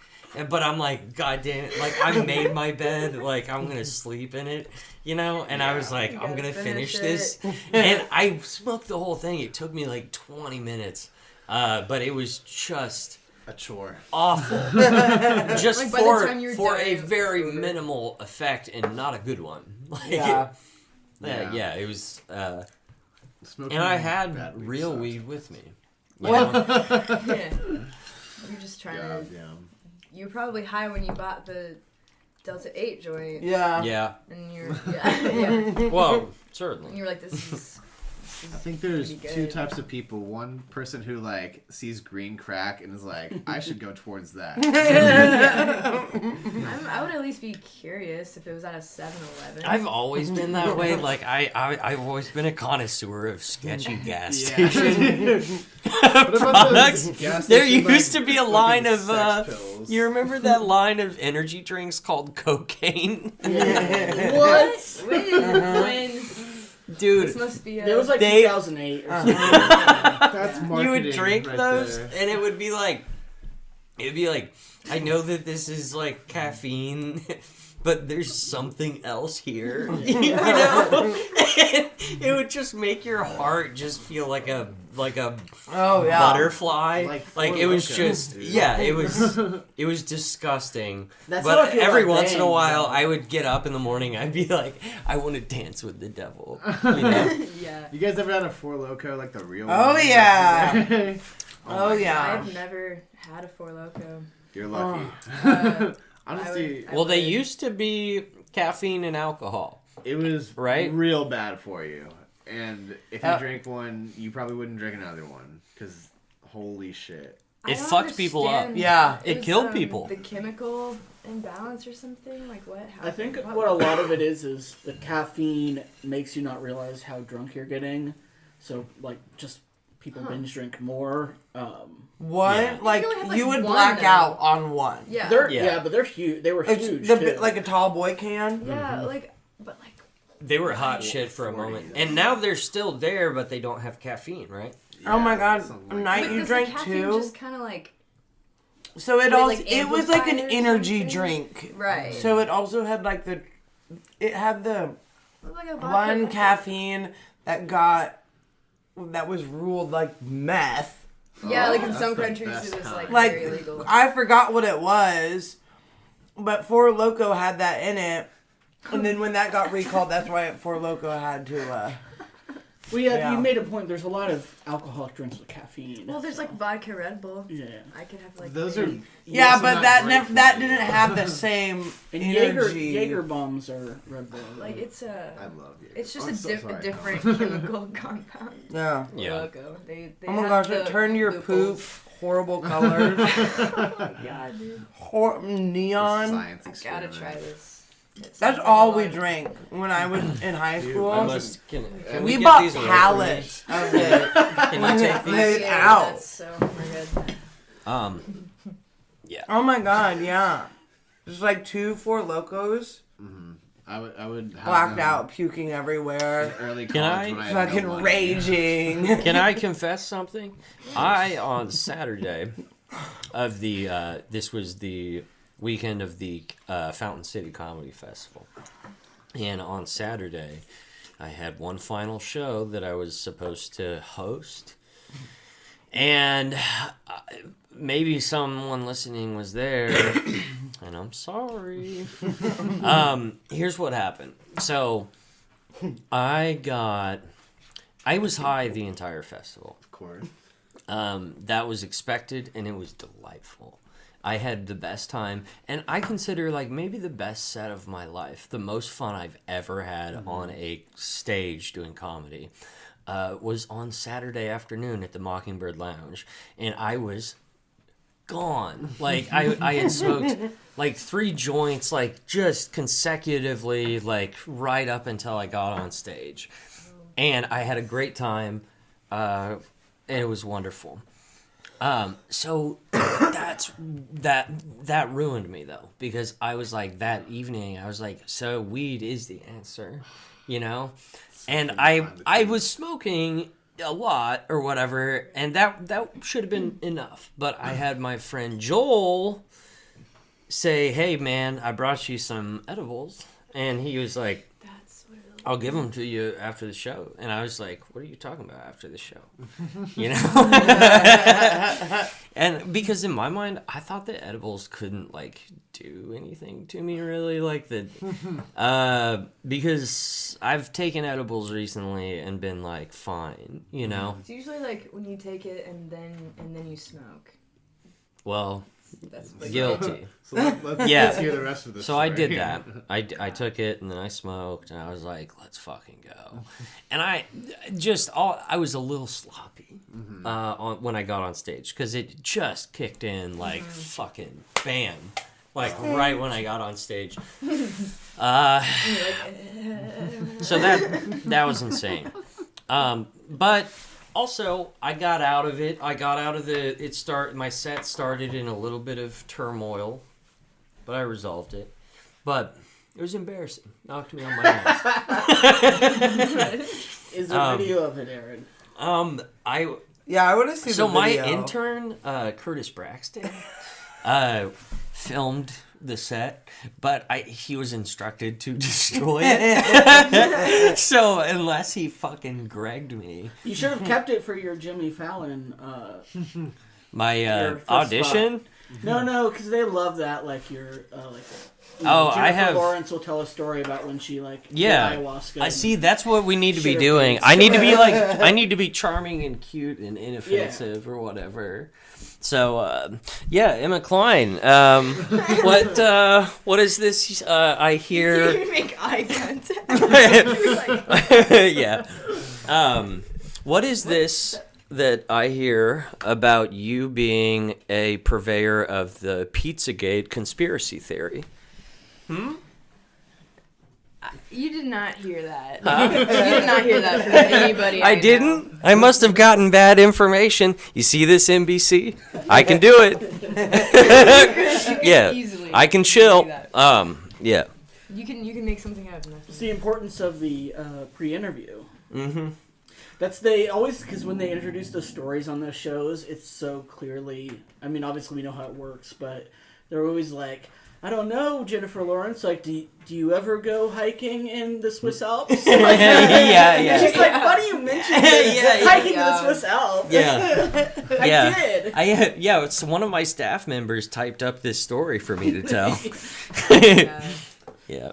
But I'm like, God damn it, like, I made my bed, like, I'm gonna sleep in it, you know? And I was like, You I'm gotta gonna finish finish this. And I smoked the whole thing. It took me like 20 minutes. But it was just A chore. awful. Just Like, by the time you're for done, a it's very over. minimal effect and not a good one. Like, Yeah. yeah, it was, Smoking and I bad had weed real sucks. weed with me. You know? Yeah. You're just trying Yeah, to. yeah. You were probably high when you bought the Delta 8 joint. Yeah. Yeah. And you're. Yeah. Well, And certainly. you were like, this is. I think there's Pretty two good. types of people. One person who like sees green crack and is like, I should go towards that. I would at least be curious if it was at a 7-Eleven. I've always been that way. Like I've always been a connoisseur of sketchy gas Yeah. station What about products. those gas There station, used like, to be a line fucking of sex pills? you remember that line of energy drinks called cocaine? What? When? Dude, This must be a. It was like They- 2008 or something. That's you marketing would drink right those there. and it'd be like I know that this is like caffeine, but there's something else here. You know? And it would just make your heart just feel like a Oh, yeah. butterfly. Like Like Four it was Loko, just dude. it was disgusting. That's how I But feel every about once in a bangs, while though. I would get up in the morning, I'd be like, I want to dance with the devil. You know? Yeah. You guys ever had a Four Loko, like the real Oh, one? yeah. Oh, Oh, my yeah. I've never had a Four Loko. You're lucky. Honestly, Well, they used to be caffeine and alcohol. it was Right? real bad for you. And if you Uh, drank one, you probably wouldn't drink another one. Because holy shit. I It don't fucked people up. understand. Yeah. It was, killed people. The chemical imbalance or something? Like what happened? I think what a lot of it is the caffeine makes you not realize how drunk you're getting. So, like, just people binge drink more. One, Yeah. like, You only have, like, you would one, black though. out on one. Yeah. Yeah. But they're huge. They were It's huge. the, too. like a tall boy can. Yeah, but like They were hot shit for a 40. moment. And now they're still there, but they don't have caffeine, right? Oh my god, something a like night but you does drank the caffeine two. just kind of like So it Wait, also like, it was like an amplified or energy something? drink. right. So it also had like it had the like a vodka one caffeine that was ruled like meth. Yeah, like in That's some the countries best it was like, kind. very illegal. I forgot what it was, but Four Loko had that in it. And then when that got recalled, that's why Four Loko had to Well, Yeah. you made a point. There's a lot of alcoholic drinks with caffeine. Well, there's like vodka Red Bull. Yeah. I could have like Those are Yeah, also but not that great for that you. didn't have the same And energy. Jaeger bombs are Red Bull. like it's a. I love you. It's just I'm a, so a sorry. different chemical compound. Yeah. Yeah. Logo. They Oh my have gosh, it the turned your poop loopholes. horrible colors. Oh my god, dude! Neon. Science I gotta experiment. try this. It That's sounds like all a we lot. drank when I was in high Dude, school. I must. Can we get bought these away from pallets of it. Can you take Made these? it Yeah, out. that's so we're good. Yeah. Oh my god, yeah. Just like 2 4 Locos, I would have blacked them out, puking everywhere, in early Can college I- when I had fucking no money. raging. Can I confess something? I on Saturday of the this was the weekend of the Fountain City Comedy Festival, and on Saturday I had one final show that I was supposed to host, and maybe someone listening was there, and I'm sorry. Here's what happened. So I was high the entire festival. Of course. That was expected, and it was delightful. I had the best time, and I consider like maybe the best set of my life, the most fun I've ever had on a stage doing comedy, was on Saturday afternoon at the Mockingbird Lounge, and I was gone. Like I had smoked like 3 joints, like just consecutively, like right up until I got on stage, and I had a great time. And it was wonderful. So that ruined me though, because I was like that evening I was like, so weed is the answer, you know, and I was smoking a lot or whatever, and that should have been enough. But I had my friend Joel say, "Hey man, I brought you some edibles," and he was like, That's what it I'll give them to you after the show. And I was like, what are you talking about after the show? You know? And because in my mind, I thought the edibles couldn't, like, do anything to me, really. Like, because I've taken edibles recently and been, like, fine, you know? It's usually like when you take it and then you smoke. Well, That's guilty. So let's hear the rest of this. So I story. did that. I took it and then I smoked and I was like, let's fucking go. And I was a little sloppy when I got on stage because it just kicked in like fucking bam, like right when I got on stage. So that was insane. But also, I got out of it. My set started in a little bit of turmoil, but I resolved it. But it was embarrassing. Knocked me on my ass. Is there a video of it, Aaron? Yeah, I would have seen So the my video. intern, Curtis Braxton, filmed the set, but he was instructed to destroy it. So unless he fucking Gregged me, You should have kept it for your Jimmy Fallon. my Your first audition. No, because they love that. Like your Oh, I Jennifer have- Lawrence will tell a story about when she did Yeah, ayahuasca. I see. That's what we need to be Should've doing. been. I need to be I need to be charming and cute and inoffensive or whatever. So, yeah, Emma Klein. What is this? I hear. You make eye contact. You're like, Yeah. What is this that I hear about you being a purveyor of the Pizzagate conspiracy theory? you did not hear that. You did not hear that from anybody. I know. didn't. I must have gotten bad information. You see this, NBC? I can do it. Yeah, Easily. I can do chill. that. Yeah. You can make something out of It's nothing. the importance of the pre-interview. Mm-hmm. They always, because when they introduce the stories on those shows, it's so clearly. I mean, obviously we know how it works, but they're always like, I don't know, Jennifer Lawrence. Like, do you ever go hiking in the Swiss Alps? Like, Yeah. She's like, why do you mention hiking in the Swiss Alps? Yeah. I Yeah. did. It's one of my staff members typed up this story for me to tell. Yeah. Yeah.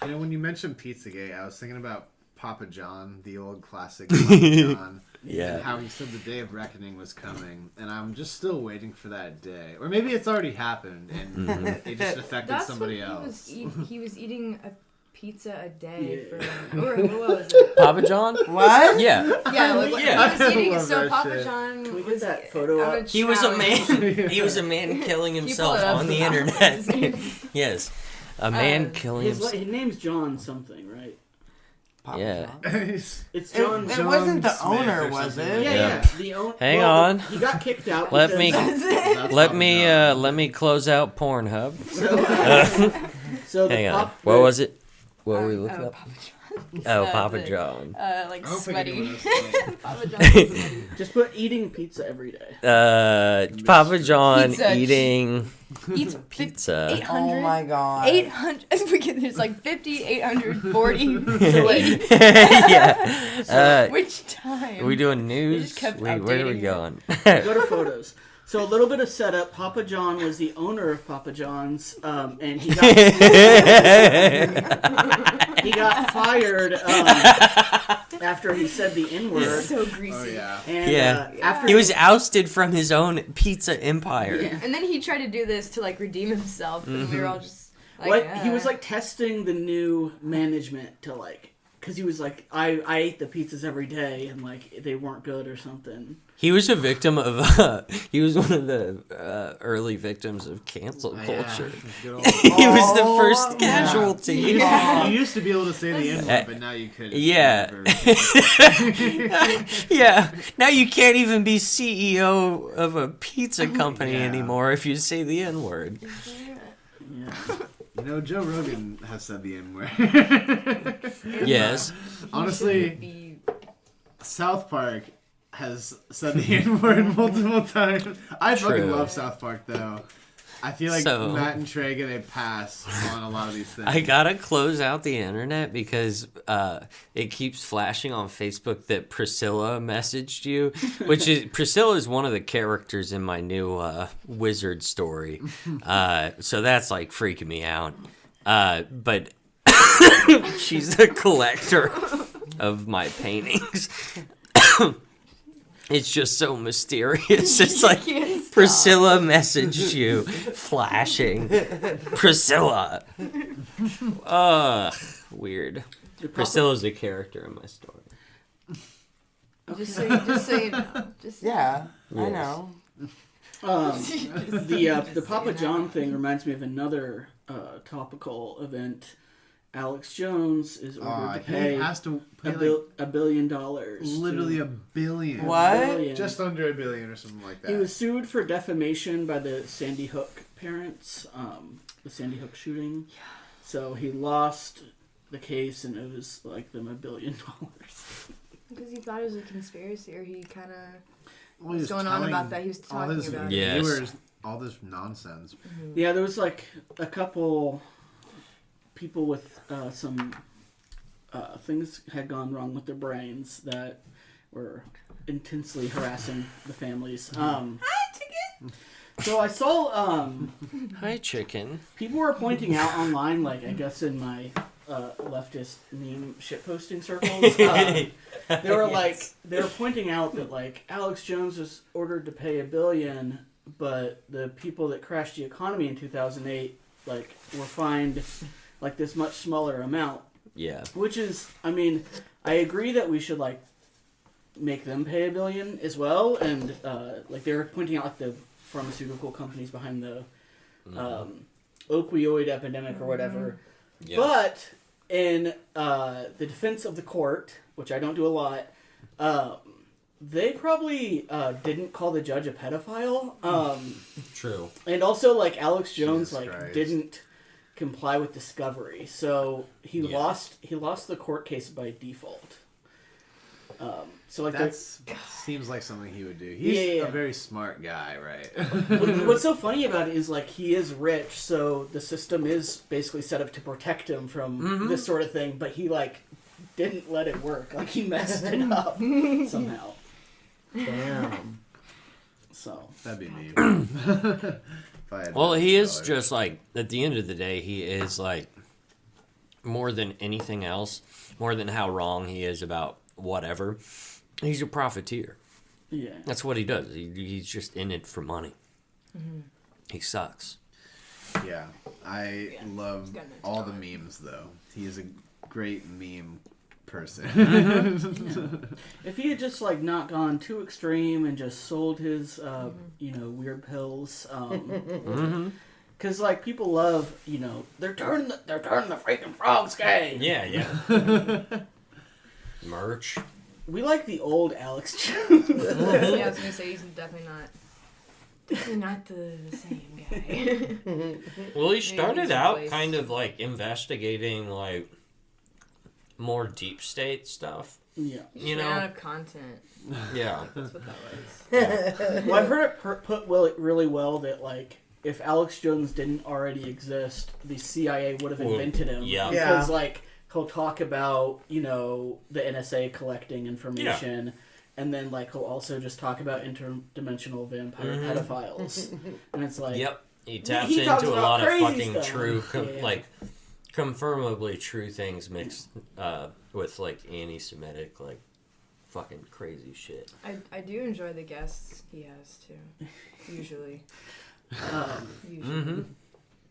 You know, when you mentioned Pizzagate, I was thinking about Papa John, the old classic Papa John. Yeah. And how he said the day of reckoning was coming, and I'm just still waiting for that day. Or maybe it's already happened, and it just affected That's somebody what else. he was eating a pizza a day Yeah. for. Or what was it? Papa John? What? Yeah. Yeah, like, Yeah. he was eating. love So that Papa shit. John Can we get was that photo on a up? He was a challenge. man. He was a man killing Can you himself pull it up? on the internet. Yes, a man killing His himself. name's John something, right? Papa Yeah. John? It's It, John. it wasn't the Smith owner, or was something it? Yeah, Yeah. yeah. The Hang on. He got kicked out. Let because- me- That's Let Papa me John. let me close out Pornhub. So the Hang on. pop, What the- was it? What were we looking up? Papa John. Oh, Uh, Papa the- John. Like I don't think sweaty. anyone else did. Papa John's sweaty. Just put eating pizza every day. Papa John Pizza. eating Eats pizza. 800. Oh my god. 800. There's like 50, 840. So like, Yeah. Which time? Are we doing news? just kept Where are we updating it. going? go to photos. So a little bit of setup. Papa John was the owner of Papa John's, and he got fired after he said the N word. So greasy. Oh yeah. And Yeah. after He was ousted from his own pizza empire. Yeah. And then he tried to do this to like redeem himself, and we were all just like, What he was like testing the new management to like, because he was like, I ate the pizzas every day and like they weren't good or something. He was a victim of. He was one of the early victims of cancel culture. Good old- He was the Oh, first yeah. casualty. You used to be able to say the N word, but now you couldn't. Yeah. Yeah. Now you can't even be CEO of a pizza company Yeah. anymore if you say the N word. Yeah. You know, Joe Rogan has said the N word. Yes. Honestly, South Park has said the N word multiple times. I fucking True. love South Park though. I feel like So- Matt and Trey get a pass on a lot of these things. I gotta close out the internet because it keeps flashing on Facebook that Priscilla messaged you, which is Priscilla is one of the characters in my new wizard story. So that's like freaking me out. But she's the collector of my paintings. It's just so mysterious. It's like Can't stop. Priscilla messaged you, flashing. Priscilla. Ugh, weird. Priscilla's a character in my story. Just so you know. Just Yeah, I Yes. know. The Papa John thing reminds me of another topical event. Alex Jones is ordered to he pay has to pay $1 billion. literally to- $1 billion. What? billion. Just under $1 billion or something like that. He was sued for defamation by the Sandy Hook parents, the Sandy Hook shooting. Yeah. So he lost the case, and it was like them $1 billion. because he thought it was a conspiracy, or he kind of Well, he was going on telling about that. He was all talking his about Yeah. it. viewers all this nonsense. Yeah, there was like a couple people with some things had gone wrong with their brains that were intensely harassing the families. So I saw Hi, chicken. people were pointing out online, like I guess in my leftist meme shitposting circles, they were pointing out that like Alex Jones was ordered to pay $1 billion, but the people that crashed the economy in 2008 like were fined like this much smaller amount, Yeah. which is, I mean, I agree that we should like make them pay $1 billion as well, and like they were pointing out like the pharmaceutical companies behind the opioid epidemic or whatever. Yeah. But in the defense of the court, which I don't do a lot, they probably didn't call the judge a pedophile. True. And also, like, Alex Jones, Jesus like, Christ. didn't comply with discovery. So he Yeah. lost the court case by default. So, like, That seems like something he would do. He's Yeah. a very smart guy, right? what's so funny about it is, like, he is rich, so the system is basically set up to protect him from this sort of thing, but he, like, didn't let it work. Like, he messed it up somehow. Damn. So, That'd be me. If I had Well, he is $1 billion. just like, at the end of the day, he is like more than anything else, more than how wrong he is about whatever, he's a profiteer. Yeah. That's what he does. He's just in it for money. Mm-hmm. He sucks. Yeah, I love He's got an all the extra memes though. He is a great meme person. If he had just like not gone too extreme and just sold his, weird pills, because like people love, they're turning the freaking frogs gay. Yeah. Merch. We like the old Alex Jones. Yeah, I was gonna say he's definitely not the same guy. Well, he he's started in out place. kind of like investigating like more deep state stuff. Yeah. He just ran out of content. Yeah. That's what that was. Well, I've heard it put really well that like if Alex Jones didn't already exist, the CIA would have invented him. Yeah. Because like he'll talk about the NSA collecting information. And then, like, he'll also just talk about interdimensional vampire pedophiles. And it's like... Yep. He taps he talks into a about lot of crazy fucking stuff. true, Yeah. confirmably true things mixed with, like, anti-Semitic, like, fucking crazy shit. I do enjoy the guests he has, too. Usually. Mm-hmm.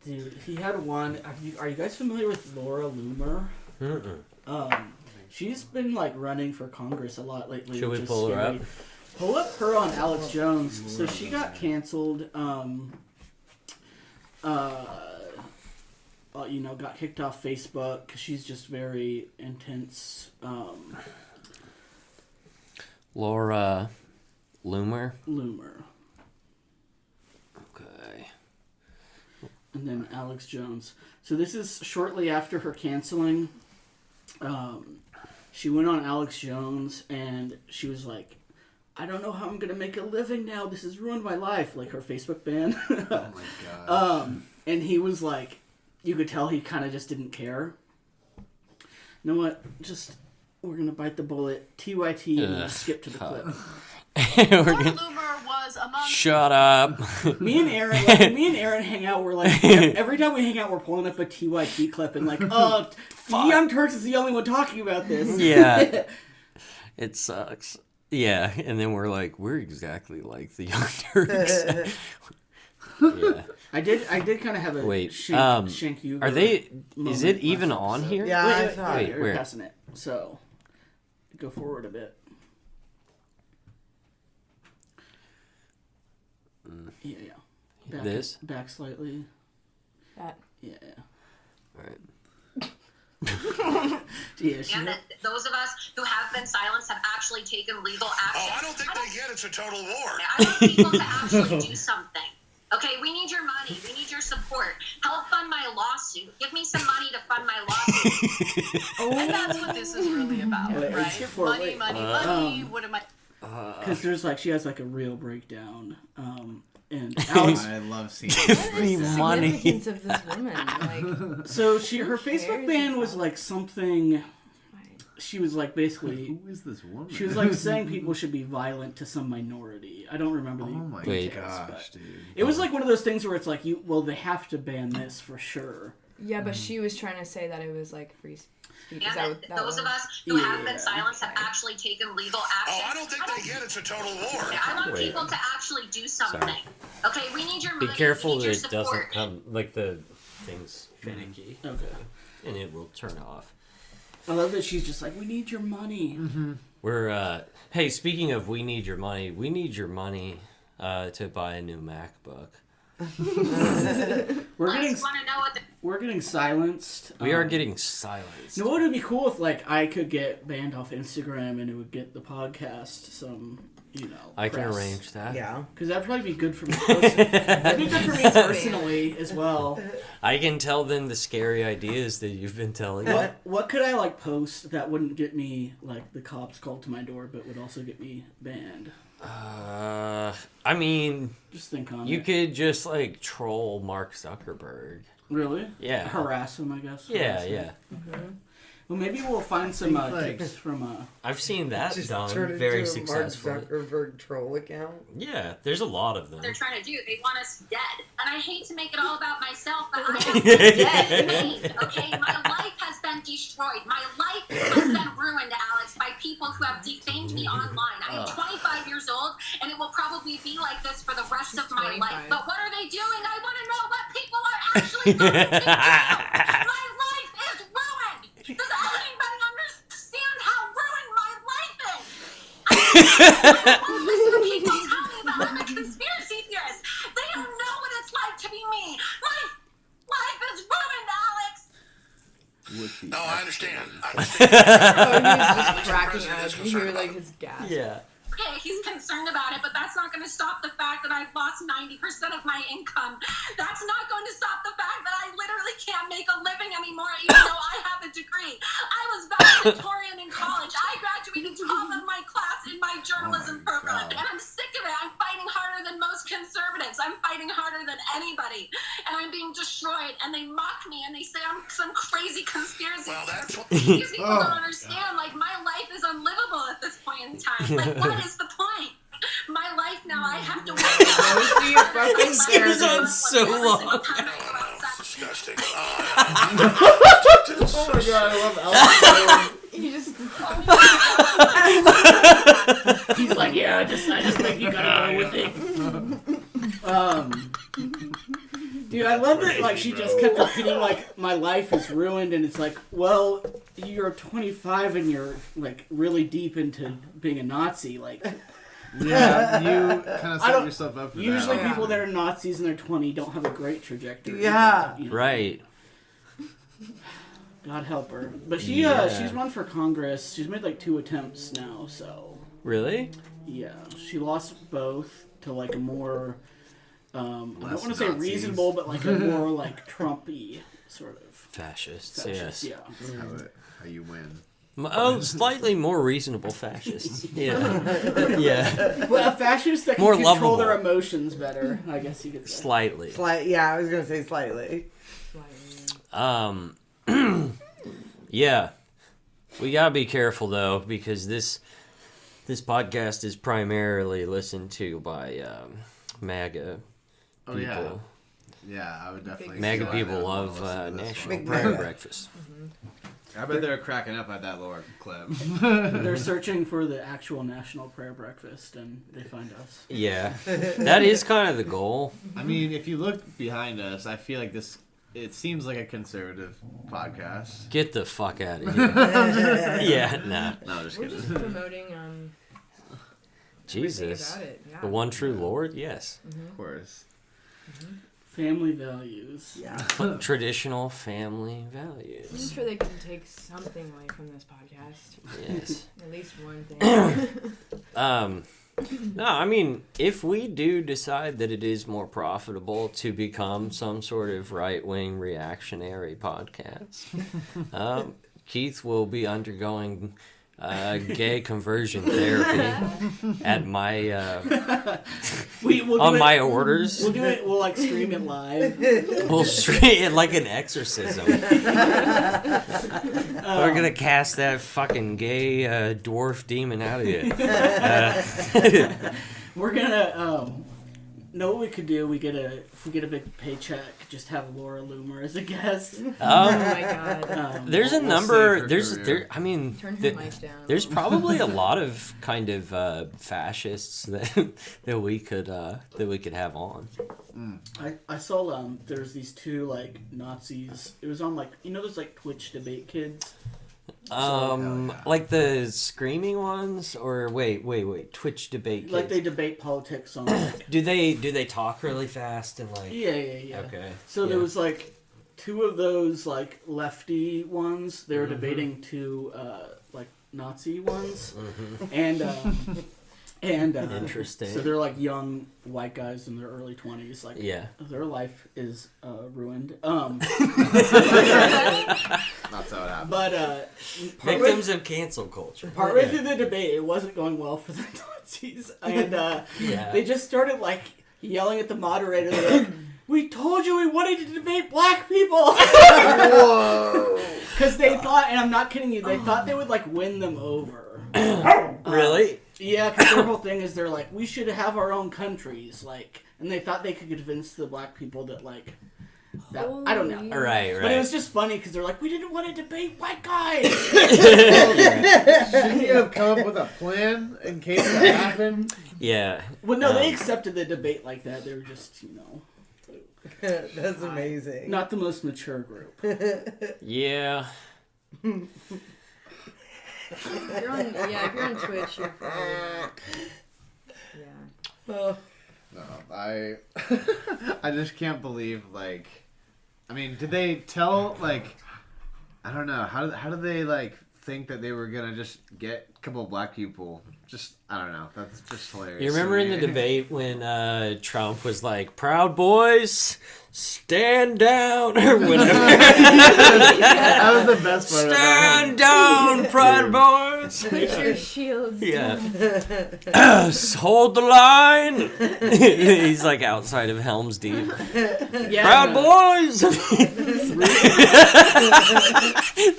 Dude, he had one... Are you guys familiar with Laura Loomer? Mm-mm. She's been, like, running for Congress a lot lately. Should we which is pull her scary. up? Pull up her on Alex Jones. So she got canceled. Got kicked off Facebook because she's just very intense. Laura Loomer. Loomer. Okay. And then Alex Jones. So this is shortly after her canceling. She went on Alex Jones and she was like, I don't know how I'm going to make a living now. This has ruined my life. Like her Facebook ban. Oh my god. And he was like, you could tell he kind of just didn't care. You know what? We're going to bite the bullet. TYT and we'll skip to the clip. Loomer was among Shut up. Me and Aaron hang out. We're like, every time we hang out, we're pulling up a TYT clip and like, oh, Young Turks is the only one talking about this. Yeah. It sucks. Yeah, and then we're like, we're exactly like the Young Turks. Yeah. I did kind of have a Wait, shank you. Are they? Is it even on here? Yeah, I saw Wait, it. we're where? passing it. So, go forward a bit. Yeah. Back, This? back slightly. That. Yeah. All right. Yeah. She, and that those of us who have been silenced have actually taken legal action. Oh, I don't think they get it's a total war. I want people to actually do something. Okay, we need your money. We need your support. Help fund my lawsuit. Give me some money to fund my lawsuit. And that's what this is really about, Wait, right? skip forward. Money. What am I... because there's like she has like a real breakdown. And Alex, I love seeing What is the this. Money. significance of this woman? Like, so her cares Facebook ban was about- like something. She was like basically. Who is this woman? She was like saying people should be violent to some minority. I don't remember the Oh my Wait. gosh, but dude. it was like one of those things where it's like they have to ban this for sure. yeah, but she was trying to say that it was like free speech. Is And that what that those was? of us who have Yeah. been silenced have actually taken legal action. Oh, I don't think they get it's a total war. I want Wait. people to actually do something. Okay, we need your Be money. careful we need that your it doesn't support. come like the thing's finicky, Okay. and it will turn off. I love that she's just like, we need your money. We're hey, speaking of we need your money to buy a new MacBook. We're I getting just want to know what the we're getting silenced. We are getting silenced. You know what would be cool if like I could get banned off Instagram and it would get the podcast some, I can press. arrange that. Yeah. Because that'd probably be good for me. That'd be good for me personally as well. I can tell them the scary ideas that you've been telling me. What could I like post that wouldn't get me like the cops called to my door, but would also get me banned? I mean, Just think on you it. could just like troll Mark Zuckerberg. Really? Yeah. Harass him, I guess. Yeah, Harass him. yeah. Well, maybe we'll find some Like- tips from. I've seen that Just done turn it very into a successfully. Mark Zuckerberg troll account. Yeah, there's a lot of them. they're trying to do. They want us dead. And I hate to make it all about myself, but I have been dead. Okay, my life has been destroyed. My life has been ruined, Alex, by people who have defamed me online. I am 25 years old, and it will probably be like this for the rest of my life. But what are they doing? I want to know what people are actually going to do. My life is ruined. Does anybody understand how ruined my life is? I don't listen to people tell me that I'm a conspiracy theorist. They don't know what it's like to be me. My life is ruined, Alex. No, I understand. Oh, he was just cracking up. You hear like his gasp. Yeah. Okay, he's concerned about it, but that's not going to stop the fact that I've lost 90% of my income. That's not going to stop the fact that I literally can't make a living anymore, even though I have a degree. I was valedictorian in college. I graduated top of my class in my journalism program, and I'm sick of it. I'm fighting harder than most conservatives. I'm fighting harder than anybody, and I'm being destroyed, and they mock me, and they say I'm some crazy conspiracy. Well, that's what... These people don't understand. Like, my life is unlivable at this point in time. Like, what is the point? My life now, I have to work. This goes on so long. Disgusting. Oh my god, I love Alex. He just. He's like, yeah, I just think you gotta go with it. Dude, I love that, like, she just kept repeating, like, my life is ruined, and it's like, well, you're 25 and you're, like, really deep into being a Nazi, like... Yeah, you kind of set yourself up for Usually that. people that are Nazis and they're 20 don't have a great trajectory. Yeah. You know? Right. God help her. But she, she's run for Congress. She's made, like, 2 attempts now, so... Really? Yeah. She lost both to, like, a more... I don't Less want to say Nazis. reasonable, but like a more like Trump-y sort of Fascists, fascist. yes. Yeah. How you win. Oh, slightly more reasonable fascists. Yeah. Yeah. Well, a fascist that can More control lovable. their emotions better, I guess you could say. Slightly. Yeah, I was gonna say slightly. Yeah. We gotta be careful though, because this podcast is primarily listened to by MAGA people. Yeah. Yeah, I would definitely MAGA say people that. love Listen to this National one. Prayer Breakfast. I bet they're cracking up at that Lord clip. They're searching for the actual National Prayer Breakfast, and they find us. Yeah. That is kind of the goal. I mean, if you look behind us, I feel like it seems like a conservative podcast. Get the fuck out of here. Yeah, nah. No, just We're kidding. just promoting Jesus. everything about it. Yeah. The one true Lord? Yes. Of course. Family values. Yeah. Traditional family I'm values. sure they can take something away from this podcast. Yes. At least one thing. No, I mean, if we do decide that it is more profitable to become some sort of right-wing reactionary podcast, Keith will be undergoing gay conversion therapy at my We'll on do my it, orders. We'll do it. We'll like stream it live. We'll stream it like an exorcism. We're gonna cast that fucking gay dwarf demon out of you. We're gonna know what we could do. If we get a big paycheck, just have Laura Loomer as a guest. Oh my god. There's a We'll number. save her There. career. I mean, Turn her mic down. there's probably a lot of kind of fascists that we could have on. I saw there's these 2 like Nazis. It was on like those like Twitch debate kids. Like the screaming ones, or wait, Twitch debate kids. Like they debate politics on. Like, do they talk really fast and like? yeah. Okay. So yeah. there was like 2 of those like lefty ones. They were debating 2 like Nazi ones, and Interesting. So they're like young white guys in their early 20s. Like their life is ruined. That's how it happens. But Victims of cancel culture. partway through the debate, it wasn't going well for the Nazis, and they just started like yelling at the moderator. They're like, "We told you we wanted to debate black people." Whoa. Because they thought, and I'm not kidding you, they thought they would like win them over. Really? Yeah, because their whole thing is they're like, we should have our own countries, like, and they thought they could convince the black people that like I don't know. Right. But it was just funny because they're like, we didn't want to debate white guys. Shouldn't you have come up with a plan in case that happened? Yeah. Well, no, they accepted the debate like that. They were just, That's amazing. not the most mature group. Yeah. If you're on Twitch, you're probably... Yeah. No, I just can't believe, like, I mean, did they tell, like, I don't know, how did they, like, think that they were gonna just get a couple of black people? Just, I don't know, that's just hilarious. You remember in the debate when Trump was like, "Proud Boys, stand down," or whatever? That was the best part. Stand down, Proud Boys. Put your shields Yeah. Hold the line. He's like outside of Helm's Deep. Yeah, Proud Boys.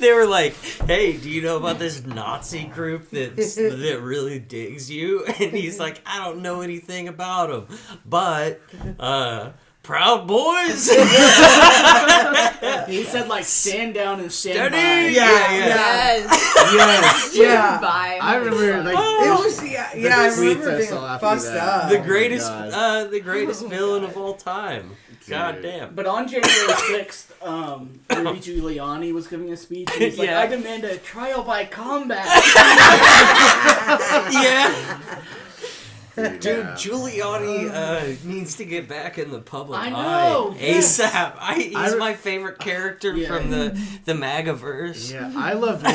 They were like, "Hey, do you know about this Nazi group that really digs you?" And he's like, "I don't know anything about them, but Proud Boys." He said, like, stand down and stand by. Steady. Yes. Yes. Yeah. Bye. I remember, like, It was, I remember I being saw after fussed that. up. The Oh my greatest, God. the greatest villain of all time. God damn. But on January 6th, Rudy Giuliani was giving a speech, and he's like, Yeah. I demand a trial by combat. Yeah. Dude, Dude, yeah. Giuliani needs to get back in the public I know, eye yes. ASAP. He's my favorite character from the MAGAverse. Yeah, I loved it.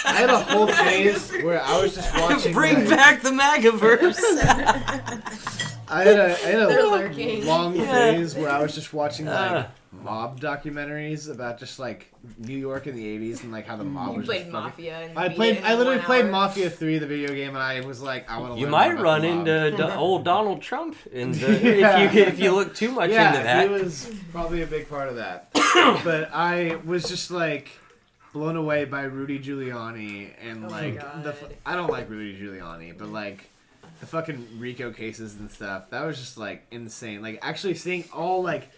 I had a whole phase where I was just watching. Bring like, back the MAGAverse. I had a They're lurking. long Yeah. phase where I was just watching like mob documentaries about just like New York in the '80s and like how the mob You was. played just fucking- Mafia. And I beat played. it I in literally 1 played hour. Mafia 3, the video game, and I was like, I want to. You might run into old Donald Trump if you look too much into that. he was probably a big part of that. But I was just like blown away by Rudy Giuliani and Oh my like God. I don't like Rudy Giuliani, but like the fucking RICO cases and stuff. That was just like insane. Like actually seeing all like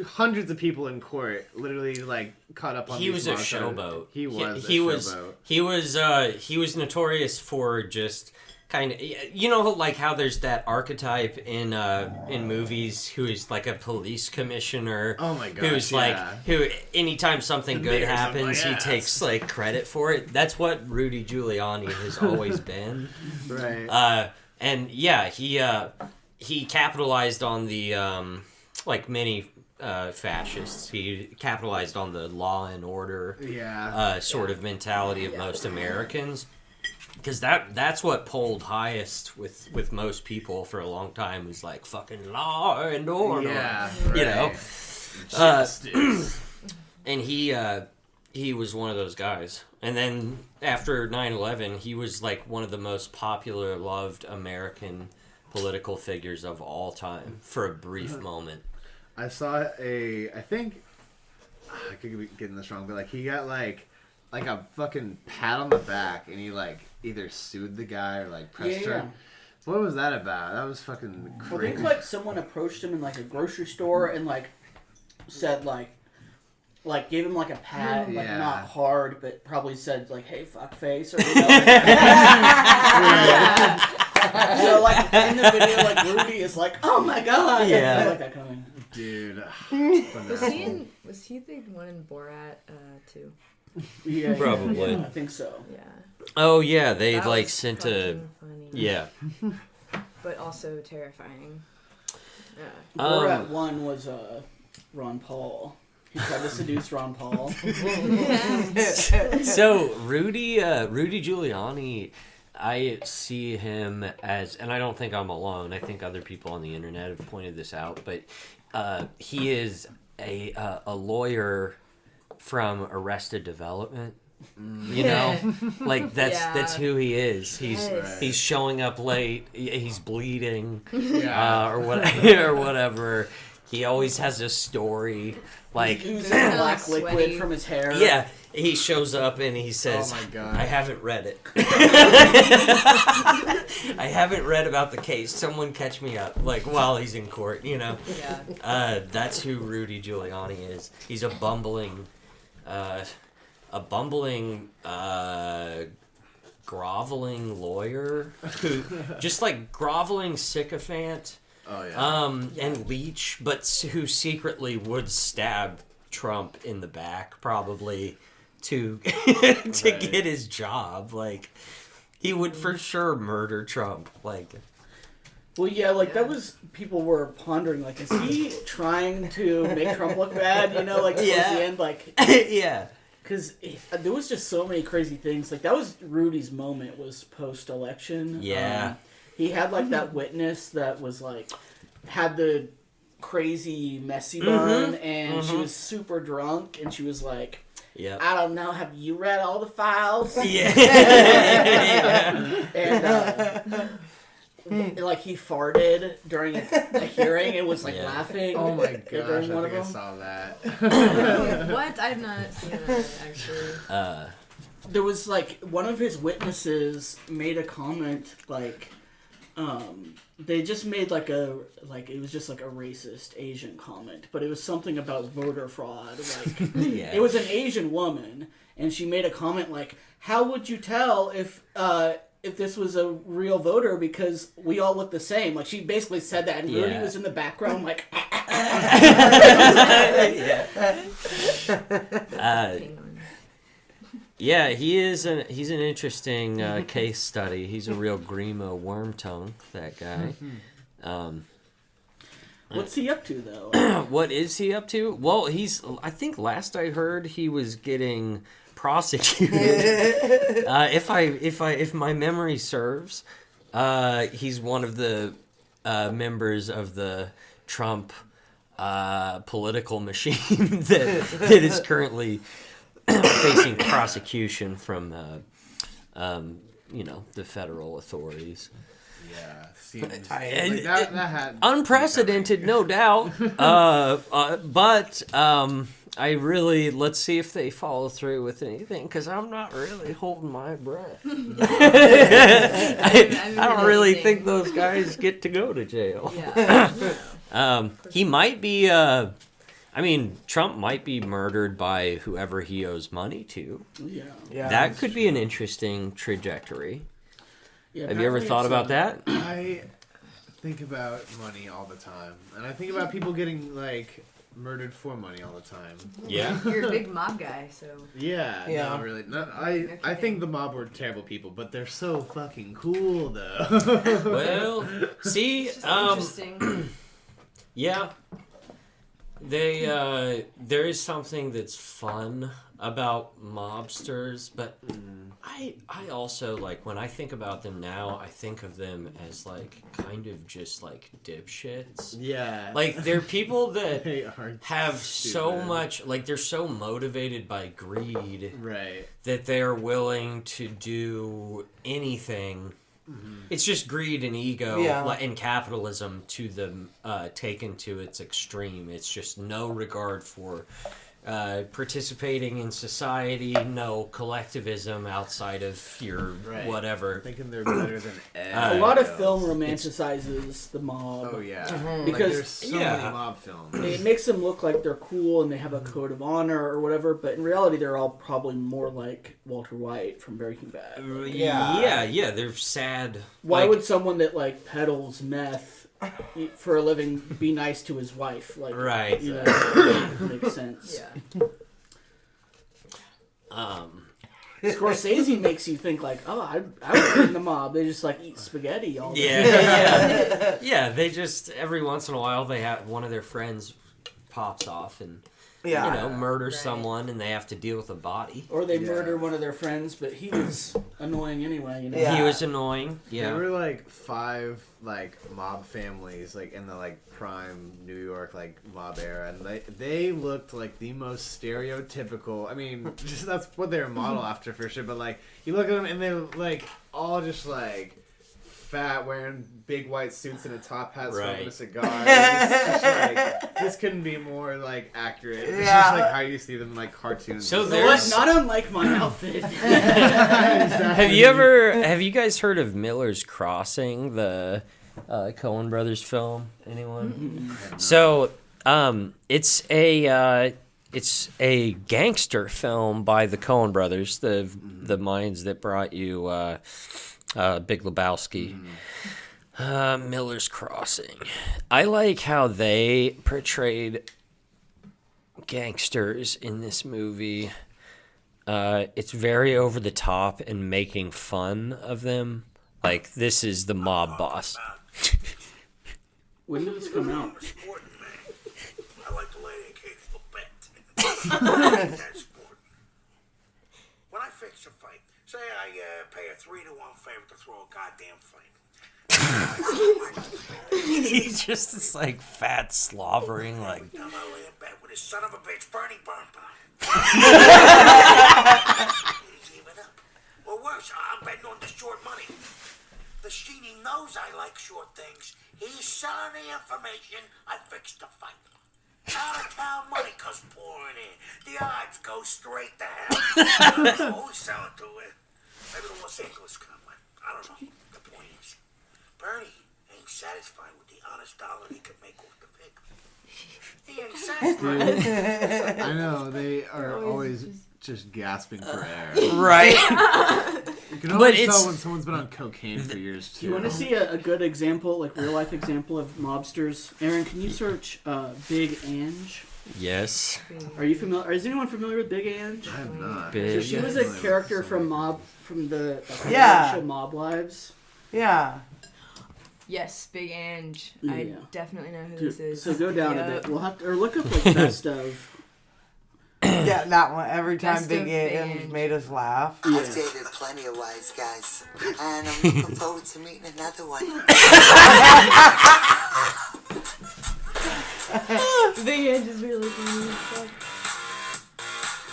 hundreds of people in court literally like caught up on. He was these a mobs. showboat. He was. He a was. showboat. He was notorious for just kind of, you know, like how there's that archetype in movies who is like a police commissioner. Oh my gosh, Who's yeah. like who anytime something good mayor's on happens, my he ass. takes like credit for it. That's what Rudy Giuliani has always been. Right. And yeah, he capitalized on the like many fascists. He capitalized on the law and order Yeah. sort of mentality of most Americans, because that's what polled highest with most people for a long time, was like fucking law and order. Yeah. You know. Justice. And he was one of those guys. And then after 9/11, he was like one of the most popular, loved American political figures of all time for a brief moment. I saw I think, I could be getting this wrong, but like he got like a fucking pat on the back, and he like either sued the guy or like pressed Yeah. her. What was that about? That was fucking I crazy. think like someone approached him in like a grocery store and like said like gave him like a pat, like Yeah. not hard, but probably said like, "Hey, fuck face," or you know. So like in the video, like Rudy is like, "Oh my god!" Yeah. I like that kind of thing. Dude. Was he the one in Borat too? Yeah, Probably. Yeah, I think so. Yeah. Oh yeah, they That like was sent a fucking funny. yeah. But also terrifying. Yeah. Borat 1 was Ron Paul. He tried to seduce Ron Paul. So Rudy Giuliani, I see him as, and I don't think I'm alone. I think other people on the internet have pointed this out, but he is a lawyer from Arrested Development. You know, like that's who he is. He's showing up late. He's bleeding, Yeah. or what or whatever. He always has a story. Like, He oozes Kinda black like liquid sweaty. from his hair. yeah, he shows up and he says, Oh my God. I haven't read it. I haven't read about the case. Someone catch me up. Like, while he's in court, you know? Yeah. That's who Rudy Giuliani is. He's a bumbling, groveling lawyer who, just like groveling sycophant, Oh yeah. and leech, but who secretly would stab Trump in the back, probably to Right. get his job. Like, he would for sure murder Trump. Like, Well, yeah, like that was people were pondering, like, is he trying to make Trump look bad? You know, like towards Yeah. the end, like, yeah. because there was just so many crazy things. Like that was Rudy's moment was post election. Yeah. He had like that witness that was like had the crazy messy bun, and she was super drunk, and she was like, Yep. I don't know, have you read all the files? Yeah. And like he farted during a hearing and was like Yeah. laughing. Oh my gosh, during I one think I of them. saw that. What? I've not seen that actually. There was like one of his witnesses made a comment like, they just made like it was just like a racist Asian comment, but it was something about voter fraud. Like Yeah. it was an Asian woman, and she made a comment like, "How would you tell if this was a real voter because we all look the same?" Like she basically said that, and Rudy Yeah. was in the background like. Hang on. Yeah, he's an interesting case study. He's a real Grimo worm tongue, that guy. What's he up to though? What is he up to? Well, I think last I heard he was getting prosecuted. If my memory serves, he's one of the members of the Trump political machine that is currently facing prosecution from the federal authorities. Yeah, seems And like that had Unprecedented, no doubt. But let's see if they follow through with anything, because I'm not really holding my breath. I don't really think those guys get to go to jail. Yeah. He might be, Trump might be murdered by whoever he owes money to. Yeah. That could be an interesting trajectory. Yeah, Have you ever thought about that? I think about money all the time, and I think about people getting like murdered for money all the time. Yeah. You're a big mob guy, so. Yeah, Yeah. no, really. No, I think the mob were terrible people, but they're so fucking cool though. Well, see, It's just interesting. yeah, there is something that's fun about mobsters, but I also, like, when I think about them now, I think of them as like kind of just like dipshits. Yeah, Like, they're people that they are have so stupid. much, like, they're so motivated by greed right. that they're willing to do anything. It's just greed and ego, Yeah. and capitalism to them taken to its extreme. It's just no regard for participating in society, no collectivism outside of your Right. whatever. Thinking they're better than A lot of else. film romanticizes the mob. Oh yeah, Because- like, there's so Yeah. many mob films. It makes them look like they're cool and they have a code of honor or whatever, but in reality, they're all probably more like Walter White from Breaking Bad. Yeah, they're sad. Why like, would someone that like peddles meth for a living be nice to his wife? Like, Right. You know, makes sense. Yeah. Scorsese makes you think like, oh, I would be in the mob. They just like eat spaghetti all day. Yeah. Yeah, they just, every once in a while, they have one of their friends pops off and, murders Right. someone, and they have to deal with a body. Or they Yeah. murder one of their friends, but he was annoying anyway. You know. Yeah. He was annoying. There Yeah. were like 5 like mob families like in the like prime New York like mob era, and they looked like the most stereotypical. I mean, just that's what they were modeled after for sure. But like you look at them and they're like all just like fat, wearing big white suits and a top hat, smoking Right. a cigar. It's just like, this couldn't be more like accurate. It's just like how you see them in like cartoons. So So there's- not unlike my outfit. Exactly. Have you guys heard of Miller's Crossing, the Coen Brothers film? Anyone? So, it's a gangster film by the Coen Brothers, the minds that brought you Big Lebowski. Miller's Crossing. I like how they portrayed gangsters in this movie. It's very over the top and making fun of them. Like, this is the mob boss. When did this come out? Sporting man. I like to lay the occasional bet. That's sporting. When I fix a fight, say I pay a 3-to-1 favor to throw a goddamn fight. He's just this, like, fat slobbering, like... Now I lay a bet with his son of a bitch, Bernie Bernbaum. He's even up. Or worse, I'm betting on the short money. The Sheeny knows I like short things. He's selling the information. I fixed the fight. Out of town money comes pouring in. The odds go straight to hell. I don't know who's selling to it. Maybe the Los Angeles Combine. I don't know. The point is, Bernie ain't satisfied with the honest dollar he could make off the pig. He ain't satisfied. I know they are always just gasping for air. Right. You can always it's- tell when someone's been on cocaine for years too. Do you want to see a good example, like real life example of mobsters? Aaron, can you search Big Ange? Yes. Are you familiar? Is anyone familiar with Big Ange? I'm not. Big- So she was a character from the Yeah. show Mob Wives. Yeah. Yes, Big Ange. Yeah. I definitely know who Dude, this is. so go down a Yep. bit. We'll have to or look up like best of. Yeah, that one. Every time Best Big of Ange Big made us laugh. Yeah. I've dated plenty of wise guys, and I'm looking forward to meeting another one. Big Ange is really funny.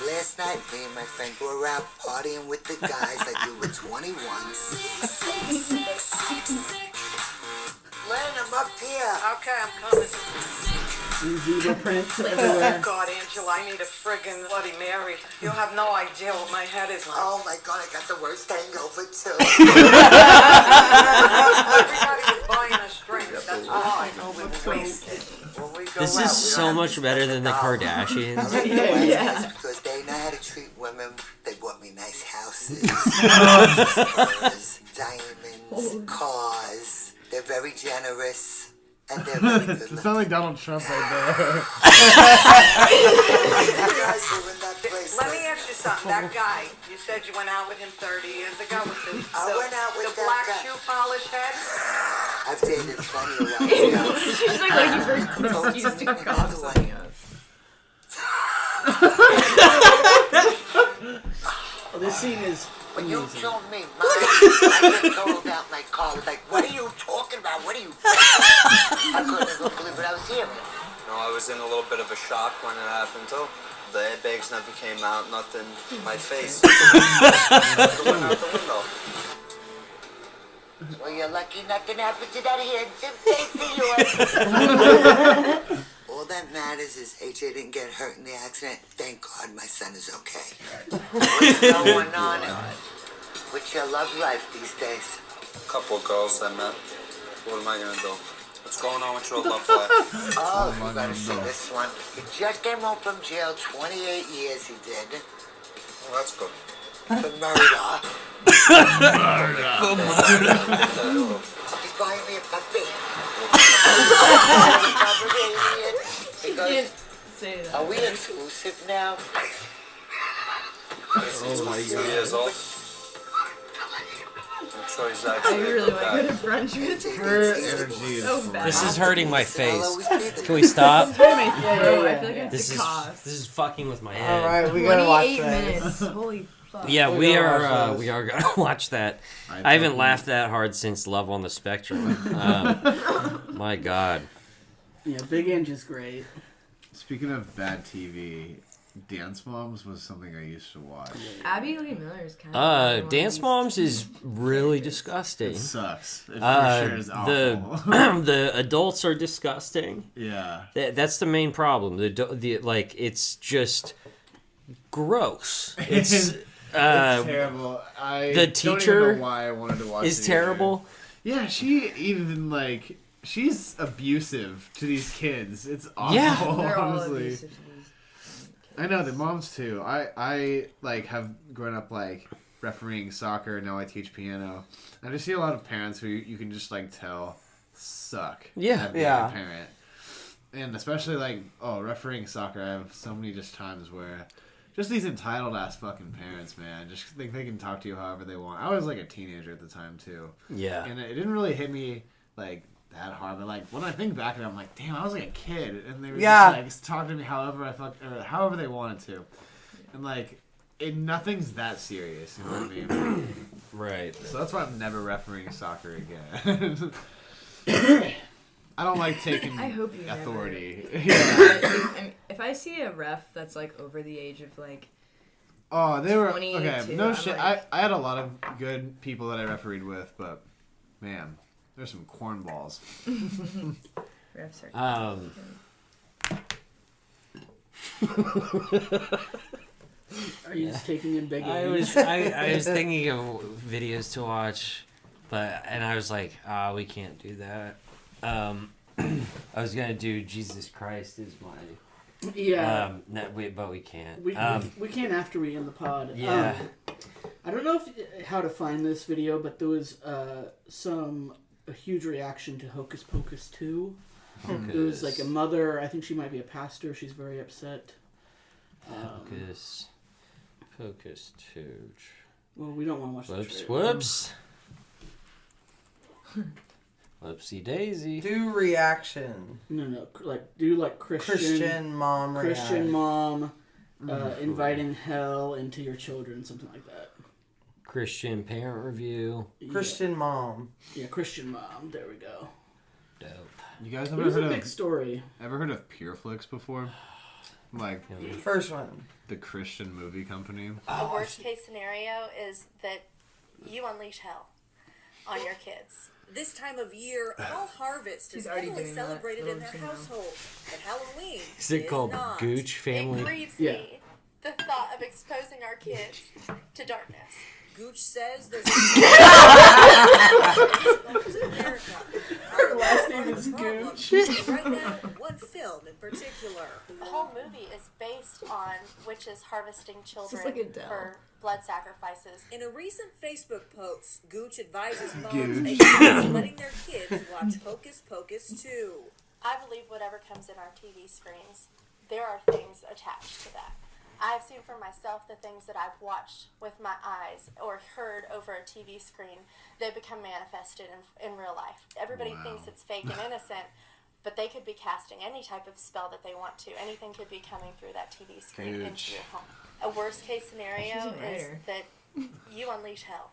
Last night, me and my friend were out partying with the guys like we were 21. Len, I'm up here. Okay, I'm coming. Zebra print everywhere. God, Angela, I need a friggin' Bloody Mary. You have no idea what my head is like. Oh my God, I got the worst hangover too. Everybody was buying us drinks. That's why. We were wasted. When we go This out, is we so don't have much to better spend than the a dollar. Kardashians. I like the Yeah, wise yeah. guys because they know how to treat women. They bought me nice houses, spurs, diamonds, cars. They're very generous. And they're very good You sound like Donald Trump right there. You guys were in that place. Let me ask you something. That guy, you said you went out with him 30 years ago with the, I went out with the that black guy. shoe polish head? I've dated plenty of wise guys. She's like looking for an excuse to cough something up. Oh, this scene is When you amazing. told me mine, I just rolled out my car. I was like, what are you talking about? What are you I couldn't even believe what I was hearing. No, I was in a little bit of a shock when it happened too. The airbags never came out, nothing. My face. It went out the window. Well, you're lucky nothing happened to that handsome face of yours. All that matters is AJ didn't get hurt in the accident. Thank God my son is okay. What's going on with your love life these days? A couple of girls I met. What am I gonna do? What's going on with your love life? Oh, you gotta see this one. He just came home from jail, 28 years he did. Well, that's good. For murder. He's buying me a puppy. You can't say that. Are we exclusive now? Oh my 2 years old. I'm sure he's I actually really a like good good guy. friendship. Her energy is So bad. This is hurting my I'll face. always be the Can we stop? My throat. I feel like I have This to is cough. this is fucking with my head. All right, we gotta watch 28 this. minutes. Holy fuck. Yeah, We we gotta are. watch this. We are gonna watch that. I haven't laughed that hard since Love on the Spectrum. My God. Yeah, Big Ange is great. Speaking of bad TV, Dance Moms was something I used to watch. Abby Lee Miller is kind of Dance Moms is really disgusting. It sucks. It for sure is awful. The adults are disgusting. Yeah. That's the main problem. The it's just gross. It's terrible. The teacher don't even know why I wanted to watch is it terrible. Yeah, she even she's abusive to these kids. It's awful. Yeah. They're all honestly. abusive to these kids. I know the moms too. I have grown up refereeing soccer. Now I teach piano. I just see a lot of parents who you can just tell suck. Yeah. At being a parent. And especially refereeing soccer. I have so many just times where just these entitled ass fucking parents, man, just think they can talk to you however they want. I was a teenager at the time too. Yeah. And it didn't really hit me that hard, but when I think back at it, I'm like, damn, I was a kid, and they were just talking to me however however they wanted to, and nothing's that serious, you know what I mean? Right. So that's why I'm never refereeing soccer again. I don't like taking I hope you authority. If I see a ref that's over the age of oh, they were 22, okay. No I'm shit. I had a lot of good people that I refereed with, but man. There's some cornballs. Refs are Are you just taking in big I names? was thinking of videos to watch, and I was like, we can't do that. I was gonna do Jesus Christ is my but we can't. We can't after we end the pod. Yeah. I don't know how to find this video, but there was a huge reaction to Hocus Pocus 2. It was a mother. I think she might be a pastor. She's very upset. Hocus Pocus 2. Well, we don't want to watch Whoops, the trailer. whoops. Whoopsie daisy. Do reaction. No. Do Christian mom Christian react. mom inviting hell into your children, something like that. Christian parent review. Christian mom. Yeah, Christian mom. There we go. Dope. You guys It ever was heard a of big story. Ever heard of Pureflix before? First one. The Christian movie company. The worst case scenario is that you unleash hell on your kids. This time of year, fall harvest is heavily celebrated in their household, but Halloween Is it called not. Gooch Family? It grieves me, the thought of exposing our kids to darkness. Gooch says there's Her last name is Gooch. Right now, one film in particular. The whole movie is based on witches harvesting children like Adele. for blood sacrifices. In a recent Facebook post, Gooch advises moms Gooch. against letting their kids watch Hocus Pocus 2. I believe whatever comes in our TV screens, there are things attached to that. I've seen for myself the things that I've watched with my eyes or heard over a TV screen, they become manifested in real life. Everybody thinks it's fake and innocent, but they could be casting any type of spell that they want to. Anything could be coming through that TV screen into your home. A worst case scenario is that you unleash hell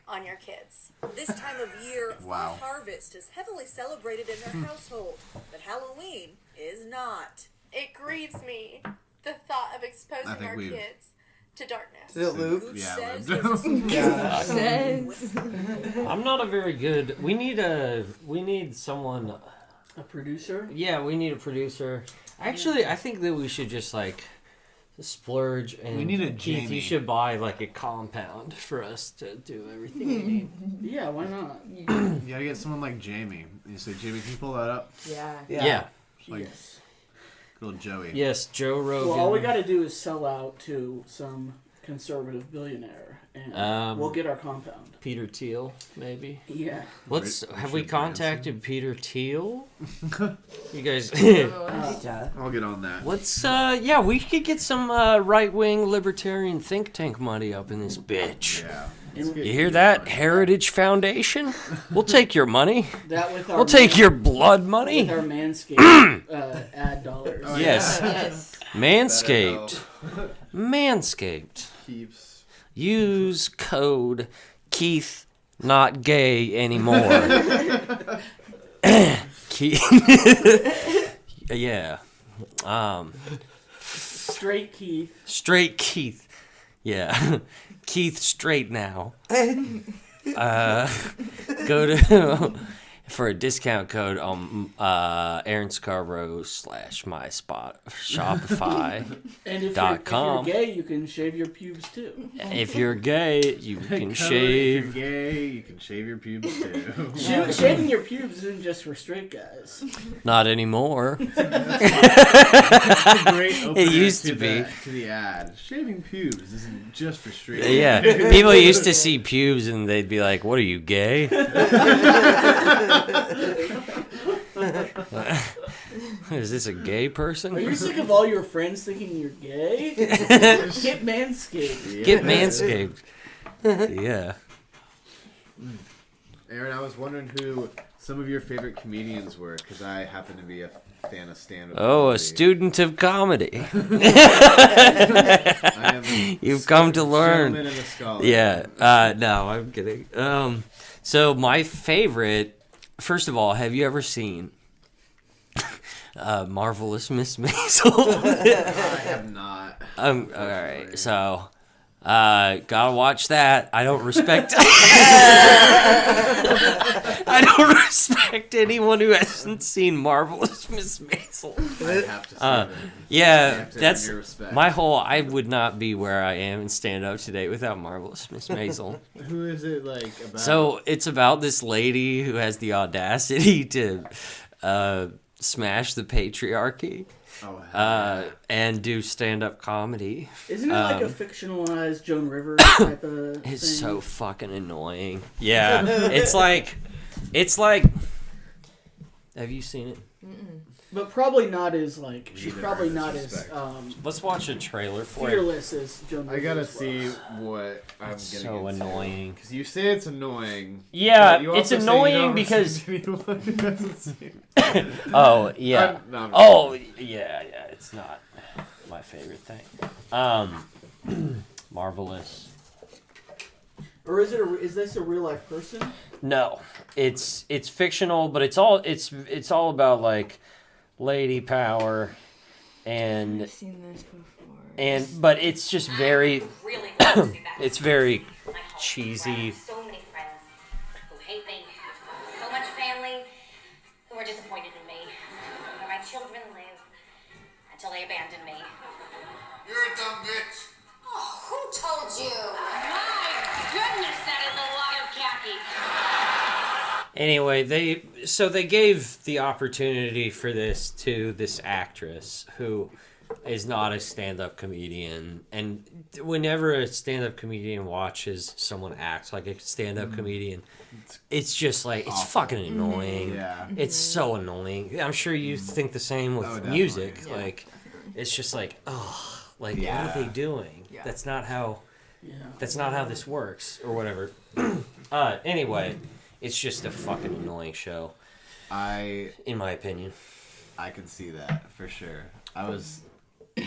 on your kids. This time of year, Wow. fall harvest is heavily celebrated in their household, but Halloween is not. It grieves me, the thought of exposing our kids to darkness. Is it Luke? Gooch Yeah, says Luke. there's a I'm not a very good. We need someone. A producer? Yeah, we need a producer. Actually, I think that we should just splurge and We need a Keith, Jamie. you should buy a compound for us to do everything we need. Yeah, why not? You gotta get someone like Jamie. You say, Jamie, can you pull that up? Yeah. Yes. Little Joey. Yes, Joe Rogan. Well, all we got to do is sell out to some conservative billionaire, and we'll get our compound. Peter Thiel, maybe. Yeah. Have we contacted Peter Thiel? You guys. I'll get on that. Yeah, we could get some right-wing libertarian think tank money up in this bitch. Yeah. You hear that, Heritage Foundation? We'll take your money. That with our We'll take your blood money. with our Manscaped ad dollars. Yes. Yes. Manscaped. Manscaped. Keeps. Use code Keith not gay anymore. Keith. Yeah. Straight Keith. Straight Keith. Yeah. Keith straight now. Go to for a discount code on Aaron Scarborough /Shopify. And if you're gay, you can shave your pubes too. If you're gay, you can shave. If you're gay, you can shave your pubes too. Shaving your pubes isn't just for straight guys. Not anymore. That's a great opener It used to be. To the ad. Shaving pubes isn't just for straight guys. Yeah, people used to see pubes and they'd be like, "What are you, gay?" Is this a gay person? Are you sick of all your friends thinking you're gay? Get manscaped. Yeah. Get manscaped. Yeah. Aaron, I was wondering who some of your favorite comedians were, because I happen to be a fan of stand-up comedy. A student of comedy. You've come to learn. And a scholar. Yeah. No, I'm kidding. So my favorite. First of all, have you ever seen Marvelous Miss Maisel? I have not. All right, so gotta watch that. I don't respect. I don't respect anyone who hasn't seen Marvelous Miss Maisel. I have to say yeah, that's my whole. I would not be where I am in stand up today without Marvelous Miss Maisel. Who is it like about? So it's about this lady who has the audacity to smash the patriarchy. And do stand-up comedy. Isn't it like a fictionalized Joan Rivers type of thing? It's so fucking annoying. Yeah, it's like, have you seen it? Mm-mm. But probably not as like she's probably not as Let's watch a trailer for fearless as Joan Rivers. I gotta was. see what I'm It's getting so into. annoying. Because you say it's annoying. Yeah, but you it's also say you annoying don't because. respect anyone who hasn't seen it. Oh yeah. Yeah. It's not my favorite thing. Marvelous. Or is this a real life person? No, it's fictional, but it's all about like lady power, and I've seen this before. but it's just very it's very cheesy. So many friends who hate me, so much family who are disappointed in me, where my children live until they abandon me. You're a dumb bitch. Oh, who told you? My goodness, that is a lot of khaki. Anyway, they gave the opportunity for this to this actress who is not a stand-up comedian, and whenever a stand-up comedian watches someone act like a stand-up comedian, it's just like it's fucking annoying. Yeah. It's so annoying. I'm sure you think the same with music. Yeah. Like it's just like, oh, like what are they doing? Yeah. That's not how this works or whatever. Anyway, it's just a fucking annoying show. In my opinion. I can see that for sure. I was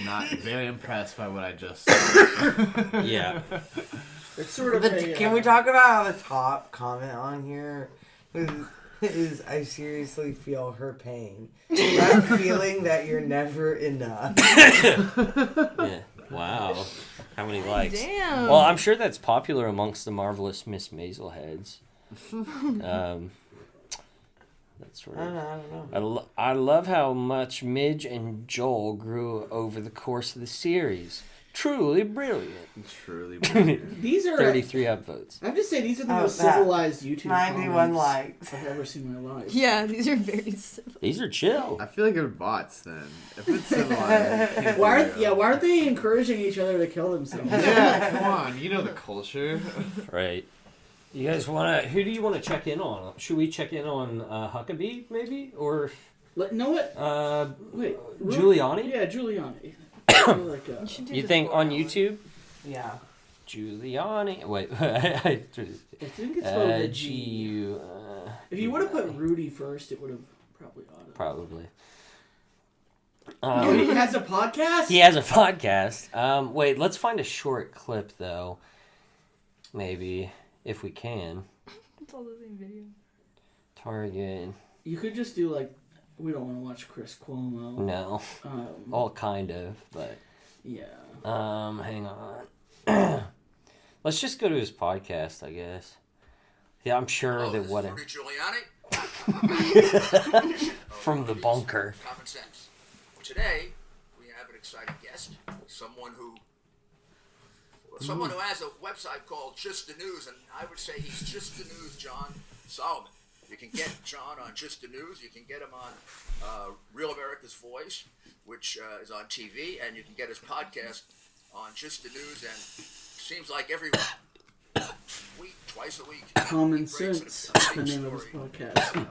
not very impressed by what I just saw. Yeah. It's sort of Can we talk about how the top comment on here is I seriously feel her pain. That feeling that you're never enough. Yeah. Wow. How many likes? Damn. Well, I'm sure that's popular amongst the Marvelous Miss Maisel heads. That's sort of. I don't know. I love how much Midge and Joel grew over the course of the series. Truly brilliant. Truly brilliant. These are 33 upvotes. I have to say these are the most that. civilized YouTube 91 comments likes. I've ever seen in my life. Yeah, these are very simple. These are chill. I feel like they're bots then. If it's civilized. Why aren't they encouraging each other to kill themselves? Yeah, come on. You know the culture. Right. You guys want to... Who do you want to check in on? Should we check in on Huckabee, maybe? Or... Know what? Wait. Giuliani? Yeah, Giuliani. You think on YouTube? Yeah. Giuliani. Wait. I think it's spelled with a G. G-U... If you would have put Rudy first, it would have probably auto. Probably. He has a podcast? He has a podcast. Wait, let's find a short clip, though. Maybe, if we can. It's all the same video. Target. You could just do, like, we don't want to watch Chris Cuomo. No. All kind of, but... Yeah. Hang on. Let's just go to his podcast, I guess. Yeah, I'm sure that what Rudy Giuliani from the bunker. Common Sense. Today we have an exciting guest, someone who has a website called Just the News, and I would say he's Just the News John Solomon. You can get John on Just the News. You can get him on Real America's Voice, which is on TV, and you can get his podcast on Just the News. And seems like every week, twice a week. Common Sense, the name of his podcast.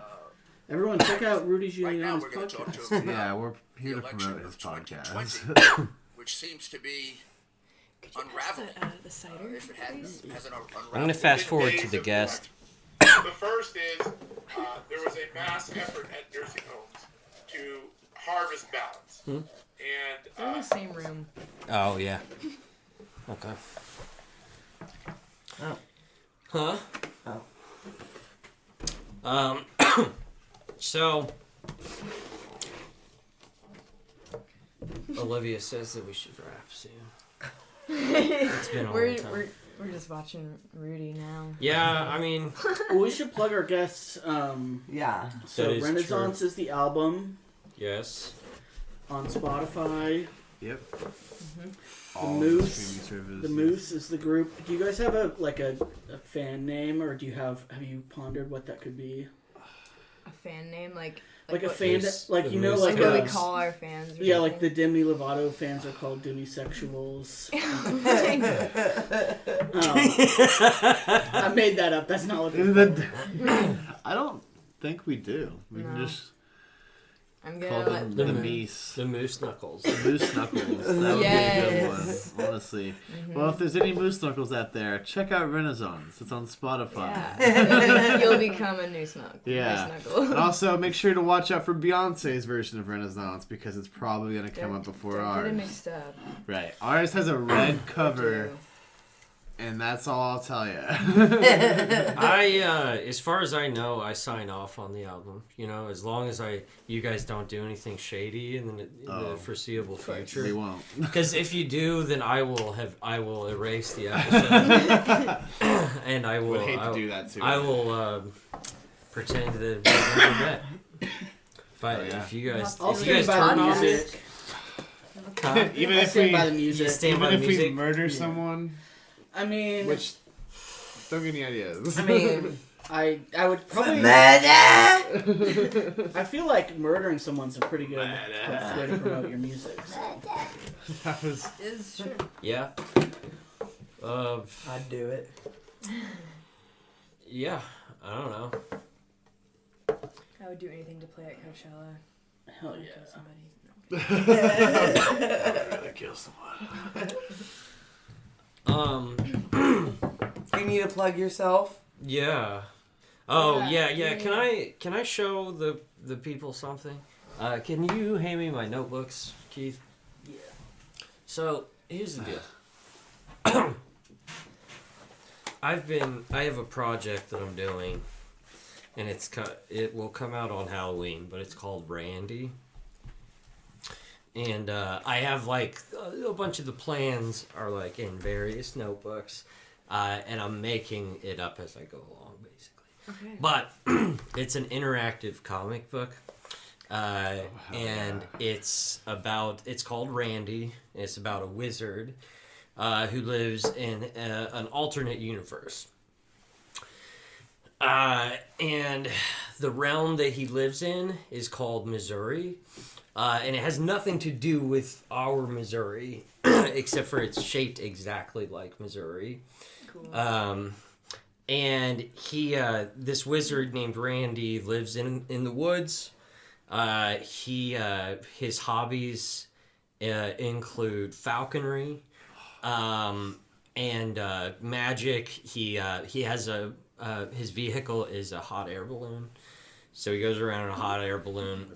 Everyone, check out Rudy Giuliani's podcast. Yeah, we're here to promote his podcast. Which seems to be unraveling. The cider, I'm going to fast forward to the guest. The first is there was a mass effort at nursing homes to harvest ballots. And they're in the same room. Oh, yeah. Okay. Oh. Huh? Oh. So Olivia says that we should wrap soon. It's been a long time. We're just watching Rudy now. Yeah, I mean, well, we should plug our guests. Yeah. So Renaissance is the album. Yes. On Spotify. Yep. The Moose is the group. Do you guys have a fan name, or have you pondered what that could be? A fan name, like a fan, like what we call our fans. Yeah, like the Demi Lovato fans are called demisexuals. I made that up. That's not what I don't think we do. We can just I'm call them the Moose. The Moose Knuckles. The Moose Knuckles. That would be a good one, honestly. Mm-hmm. Well, if there's any Moose Knuckles out there, check out Renaissance. It's on Spotify. Yeah. You'll become a new Snuck. Yeah. And also, make sure to watch out for Beyonce's version of Renaissance, because it's probably going to come up before ours. Get it mixed up. Right. Ours has a red cover. And that's all I'll tell you. As far as I know, I sign off on the album. You know, as long as you guys don't do anything shady in the foreseeable future. We won't. Because if you do, then I will erase the episode. And I will. Would hate to do that too. I will pretend that it was never met. But if you guys turn on music, even if we murder someone. I mean, which don't give me ideas. I mean, I would probably murder. I feel like murdering someone's a pretty good way to promote your music. So. That was is true. Yeah. I'd do it. Yeah, I don't know. I would do anything to play at Coachella. Hell yeah. Kill somebody. I'm gonna kill someone. You need to plug yourself? Yeah. Oh yeah. Can I show the people something? Can you hand me my notebooks, Keith? Yeah. So here's the deal. I have a project that I'm doing, and it will come out on Halloween, but it's called Randy. And I have a bunch of the plans are in various notebooks, and I'm making it up as I go along, basically. Okay. But it's an interactive comic book, and it's called Randy. It's about a wizard who lives in an alternate universe. And the realm that he lives in is called Missouri. And it has nothing to do with our Missouri, except for it's shaped exactly like Missouri. Cool. And this wizard named Randy lives in the woods. His hobbies include falconry, and magic. He has his vehicle is a hot air balloon. So he goes around in a hot air balloon.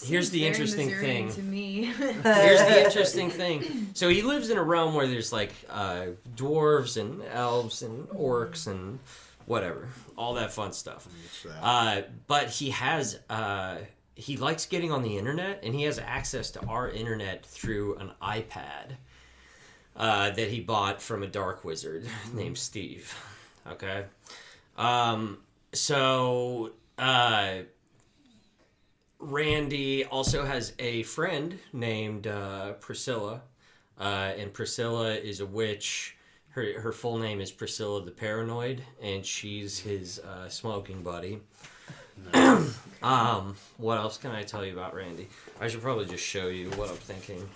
Here's the interesting thing. To me. Here's the interesting thing. So he lives in a realm where there's dwarves and elves and orcs and whatever, all that fun stuff. But he has he likes getting on the internet, and he has access to our internet through an iPad that he bought from a dark wizard named Steve. Okay? So Randy also has a friend named Priscilla, and Priscilla is a witch. Her full name is Priscilla the Paranoid, and she's his smoking buddy. Nice. What else can I tell you about Randy? I should probably just show you what I'm thinking.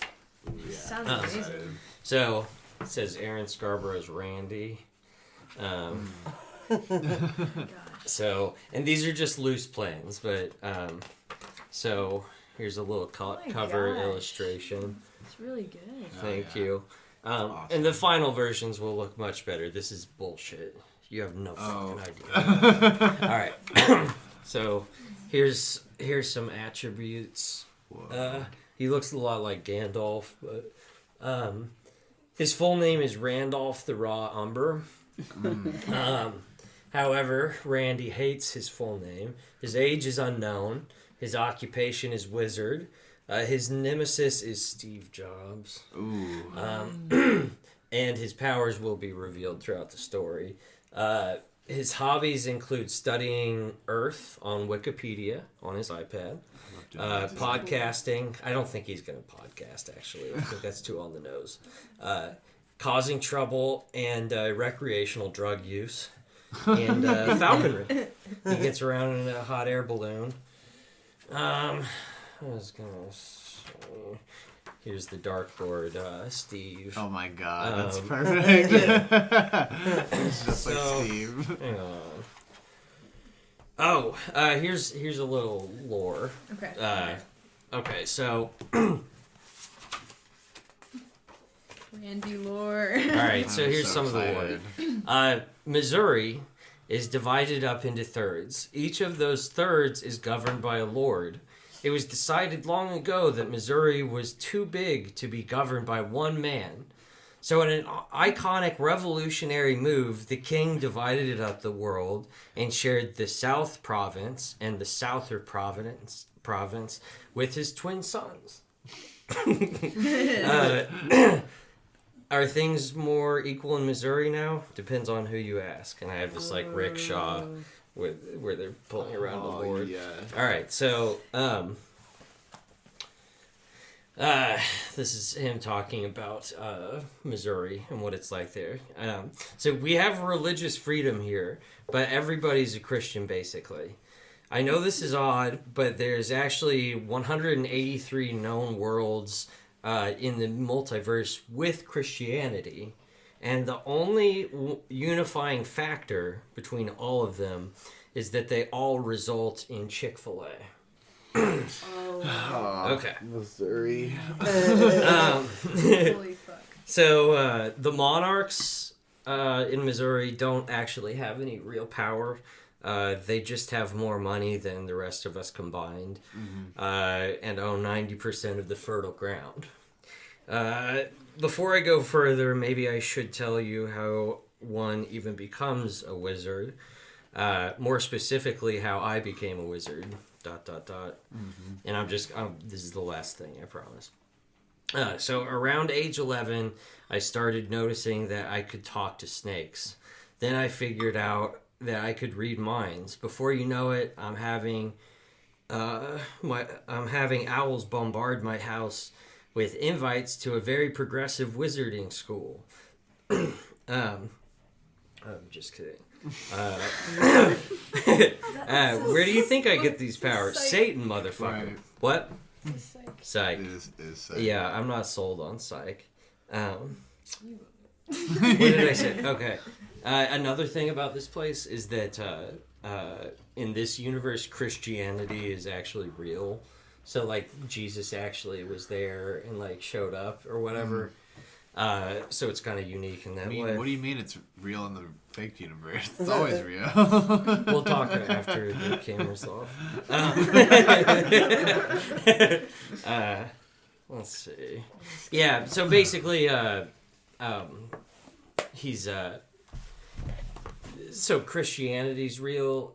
Yeah. Sounds amazing. So it says Aaron Scarborough's Randy. So, and these are just loose plans, but so here's a little cover illustration. It's really good. Thank you. Awesome. And the final versions will look much better. This is bullshit. You have no fucking idea. All right. So here's some attributes. He looks a lot like Gandalf, but his full name is Randolph the Raw Umber. However, Randy hates his full name. His age is unknown. His occupation is wizard. His nemesis is Steve Jobs. Ooh. And his powers will be revealed throughout the story. His hobbies include studying Earth on Wikipedia on his iPad. Podcasting. I don't think he's going to podcast, actually. I think that's too on the nose. Causing trouble and recreational drug use. And falconry. He gets around in a hot air balloon. I was going to say... Here's the dartboard, Steve. Oh my god, that's perfect. Yeah. It's just like Steve. Here's a little lore. Okay. Okay, so... Randy lore. Alright, so here's some of the lore. Missouri is divided up into thirds. Each of those thirds is governed by a lord. It was decided long ago that Missouri was too big to be governed by one man. So in an iconic revolutionary move, the king divided up the world and shared the South Province and the Souther Province with his twin sons. Are things more equal in Missouri now? Depends on who you ask. And I have this like rickshaw where they're pulling around the board. Yeah. All right, so this is him talking about Missouri and what it's like there. So we have religious freedom here, but everybody's a Christian basically. I know this is odd, but there's actually 183 known worlds in the multiverse with Christianity. And the only unifying factor between all of them is that they all result in Chick-fil-A. Okay. Missouri. Holy fuck. So the monarchs in Missouri don't actually have any real power. They just have more money than the rest of us combined, and own 90% of the fertile ground. Before I go further, maybe I should tell you how one even becomes a wizard. More specifically, how I became a wizard. ... And this is the last thing, I promise. So around age 11, I started noticing that I could talk to snakes. Then I figured out that I could read minds. Before you know it, I'm having owls bombard my house with invites to a very progressive wizarding school. I'm just kidding. Where do you think I get these powers? Satan, motherfucker. Right. What? Psych. It is psych. Yeah, I'm not sold on psych. What did I say? Okay. Another thing about this place is that in this universe, Christianity is actually real. So, like, Jesus actually was there and, like, showed up or whatever. So it's kind of unique in that way. What do you mean it's real in the fake universe? It's always real. We'll talk after the camera's off. Let's see. Yeah, so basically, he's so Christianity's real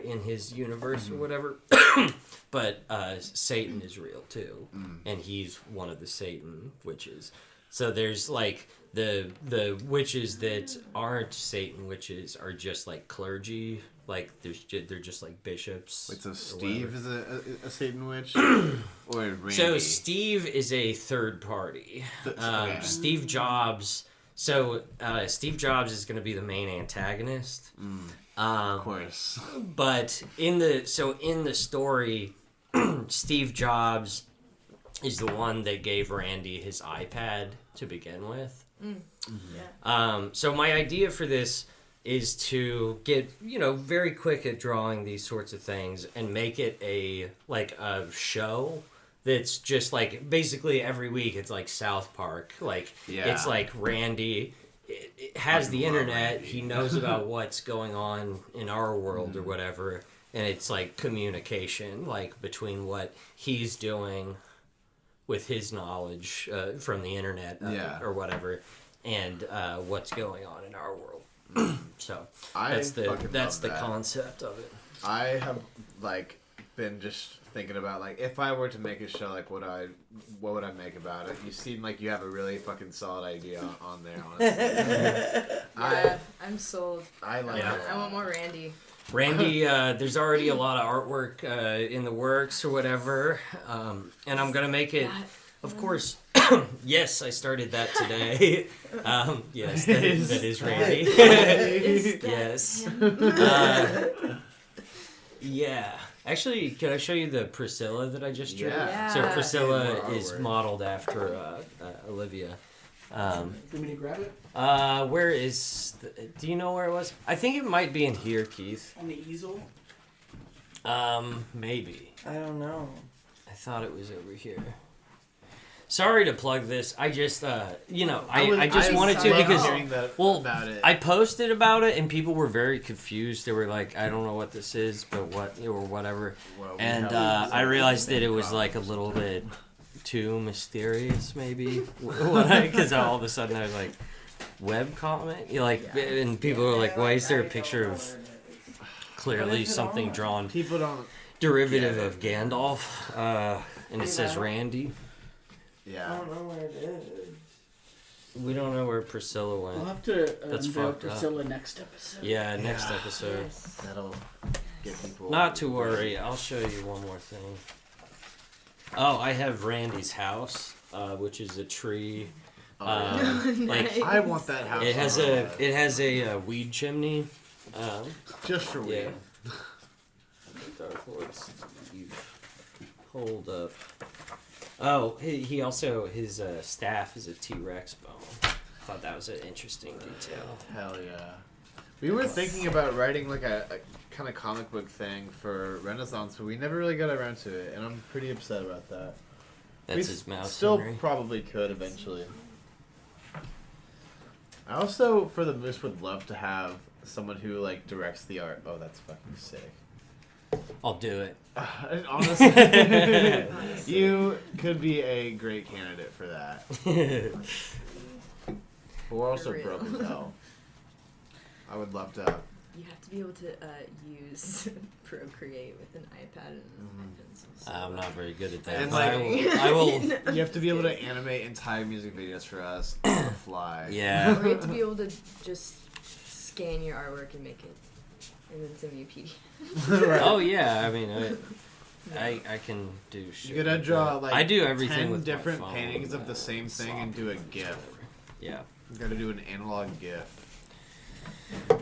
in his universe or whatever, but Satan is real too, and he's one of the Satan witches. So there's like the witches that aren't Satan witches are just like clergy, like they're just like bishops. Wait, so Steve is a Satan witch, or Randy? So Steve is a third party. Steve Jobs. So Steve Jobs is going to be the main antagonist. Of course. But in the story, Steve Jobs is the one that gave Randy his iPad to begin with. So my idea for this is to get very quick at drawing these sorts of things and make it a show. That's just like basically every week it's like South Park. It's like Randy it has the internet. Randy. He knows about what's going on in our world or whatever. And it's like communication like between what he's doing with his knowledge from the internet or whatever and what's going on in our world. So that's the concept of it. I have been just thinking about if I were to make a show, what would I make about it? You seem like you have a really fucking solid idea on there, honestly. I'm sold. I like it. I want more Randy. Randy, there's already a lot of artwork in the works or whatever, and I'm gonna make it. Of course, yes, I started that today. Yes, that is Randy. Yes. Yeah. Actually, can I show you the Priscilla that I just drew? Yeah. So Priscilla is modeled after Olivia. Want me to grab it? Where is... do you know where it was? I think it might be in here, Keith. On the easel? Maybe. I don't know. I thought it was over here. Sorry to plug this. I just, I just wanted to because, about it. I posted about it and people were very confused. They were like, I don't know what this is, but what, or whatever. Well, and I realized that it was like a little bit too mysterious, maybe. Because all of a sudden I was like, webcomic? And people were like, why is there a picture of clearly something drawn people don't derivative of Gandalf? And it says Randy. Yeah. I don't know where it is. We don't know where Priscilla went. We'll have to That's unveil fucked Priscilla up. next episode. Yeah, next episode. Yes. That'll get people... Not to worry. I'll show you one more thing. Oh, I have Randy's house, which is a tree. Nice. I want that house. It has a weed chimney. Just for weed. Yeah. Dark Lord's hold up. Oh, he also, his staff is a T-Rex bone. Thought that was an interesting detail. Hell yeah. We were thinking about writing a kind of comic book thing for Renaissance, but we never really got around to it, and I'm pretty upset about that. That's his mouse. Still Henry. probably could eventually. I also, for the Moose, would love to have someone who directs the art. Oh, that's fucking sick. I'll do it. Honestly, you could be a great candidate for that. But we're also broke as hell. I would love to. You have to be able to use Procreate with an iPad and iPencil. So. I'm not very good at that. And I will. You have to be able to animate entire music videos for us on the fly. Yeah. Or you have to be able to just scan your artwork and make it, and then send me a PDF. Right. Oh yeah, I mean, I can do shit. You gotta draw I do everything 10 with different my phone paintings with of the same thing and do a GIF. Yeah. You gotta do an analog GIF.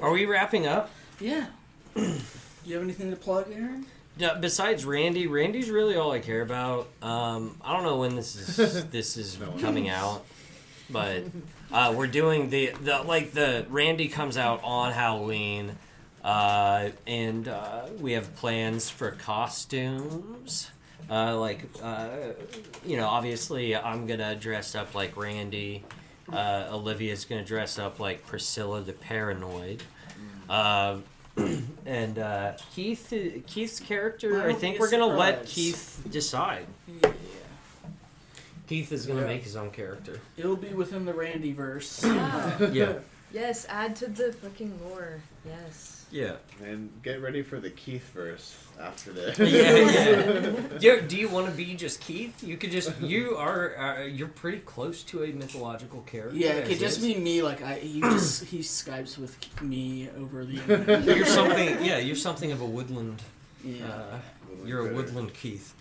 Are we wrapping up? Yeah. Do you have anything to plug, Aaron? Yeah, besides Randy's really all I care about. I don't know when this is coming out, but we're doing the Randy comes out on Halloween, and we have plans for costumes. Obviously I'm gonna dress up like Randy. Olivia's gonna dress up like Priscilla the Paranoid. And Keith's character, I think we're gonna let Keith decide. Yeah. Keith is gonna make his own character. It'll be within the Randyverse. Yeah. Yes, add to the fucking lore. Yes. Yeah. And get ready for the Keith verse after this. Yeah. Do you want to be just Keith? You could just. You are. You're pretty close to a mythological character. Yeah, it could just be me. Like he Skypes with me over the internet. You're something. Yeah, you're something of a woodland. Yeah. You're a woodland Keith.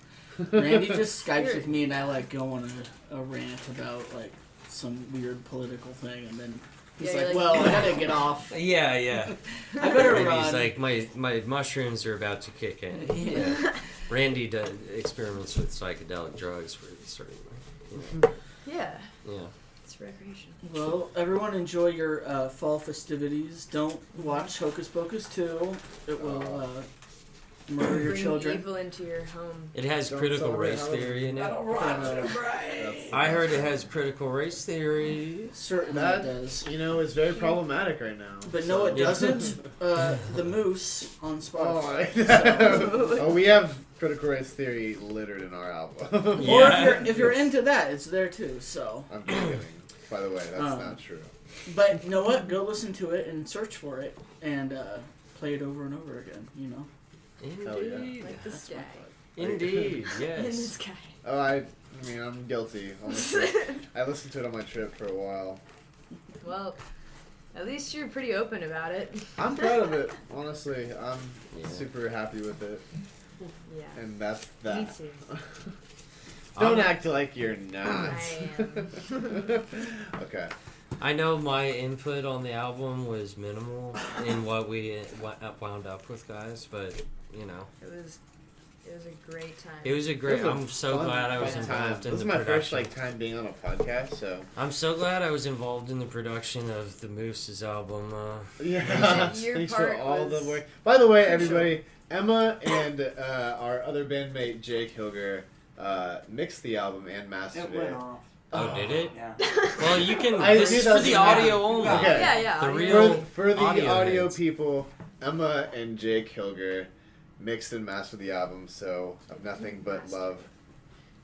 Randy just Skypes with me, and I like go on a rant about like some weird political thing, and then he's like, "Well, I gotta get off." Yeah. I better and run. he's like, my mushrooms are about to kick in. Yeah. Randy does experiments with psychedelic drugs for sort of. Yeah. Yeah. It's recreational. Well, everyone enjoy your fall festivities. Don't watch Hocus Pocus 2. It will murder your Bring children. evil into your home. It has critical race theory in it. I heard it has critical race theory. Certainly That, it does. you know, is very problematic right now. But no, it doesn't. The Moose on Spotify. Oh, we have critical race theory littered in our album. Or if you're into that, it's there too. So. I'm just kidding. By the way, that's not true. But you know what? Go listen to it and search for it and play it over and over again. You know. Indeed. Like the sky. Indeed, yes. In the sky. Oh, I mean, I'm guilty. Honestly. I listened to it on my trip for a while. Well, at least you're pretty open about it. I'm proud of it, honestly. I'm super happy with it. Yeah. And that's that. Me too. Don't act like you're not. I am. Okay. I know my input on the album was minimal in what we wound up with, guys, but, you know. It was a great time. It was a great. I'm so glad I was involved in the production. This is my first time being on a podcast, so I'm so glad I was involved in the production of the Moose's album. Yeah, thanks for all the work. By the way, everybody, Emma and our other bandmate Jake Hilger mixed the album and mastered it. Oh, did it? Yeah. Well, you can. This is for the audio only. Okay. Yeah. The real for the audio heads. people, Emma and Jake Hilger mixed and mastered the album, so of nothing but love.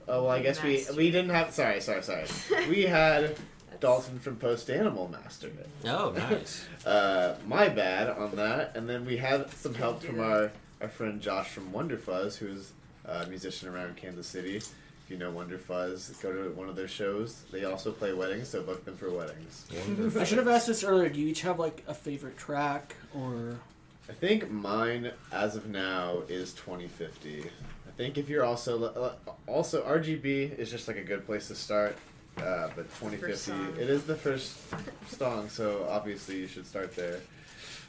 Oh well, I guess we didn't have. Sorry. We had Dalton from Post Animal mastered it. Oh, nice. My bad on that. And then we had some help from our friend Josh from Wonderfuzz, who's a musician around Kansas City. If you know Wonderfuzz, go to one of their shows. They also play weddings, so book them for weddings. I should have asked this earlier. Do you each have like a favorite track or? I think mine, as of now, is 2050. I think if you're also RGB is just like a good place to start, but 2050 it is the first song, so obviously you should start there.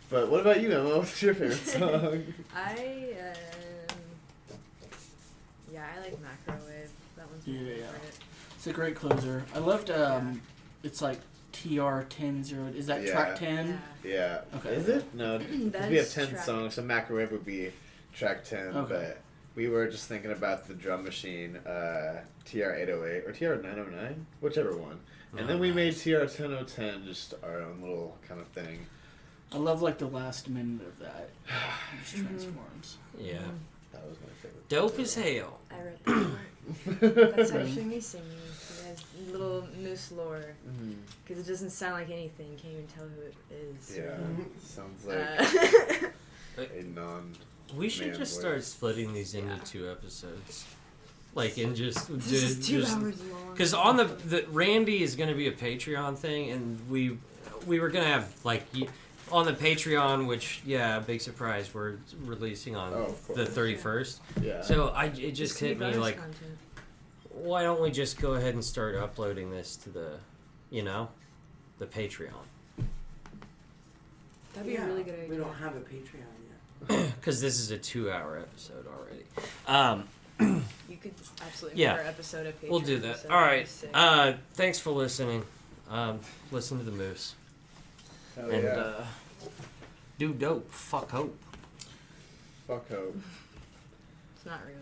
But what about you, Emma? What's your favorite song? I like Macrowave. That one's my favorite. It's a great closer. I loved it's like TR-10-0. Is that track 10? Yeah. Okay. Is it? No. That We have is 10 track- songs, so Macrowave would be track 10. Okay. But we were just thinking about the drum machine, TR-808 or TR-909, whichever one. And then we made TR-1010 just our own little kind of thing. I love like the last minute of that. It just transforms. Yeah. That was my favorite. Dope as hell. I wrote that part. That's actually me singing. You guys, little moose lore. Because it doesn't sound like anything. Can't even tell who it is. Yeah. Sounds like a non. We should just voice. start splitting these into 2 episodes. Like, and just... This is 2 hours long. Because on the Randy is going to be a Patreon thing, and we were going to have, like... On the Patreon, which, big surprise, we're releasing on the 31st. Yeah. So it just hit me bonus like, content. why don't we just go ahead and start uploading this to the Patreon? That'd be a really good idea. We don't have a Patreon yet. Because this is a 2-hour episode already. You could absolutely make our episode a Patreon. We'll do that. episode. All right. Sick. Thanks for listening. Listen to the Moose. Hell And yeah. do dope. Fuck hope. Fuck hope. It's not real.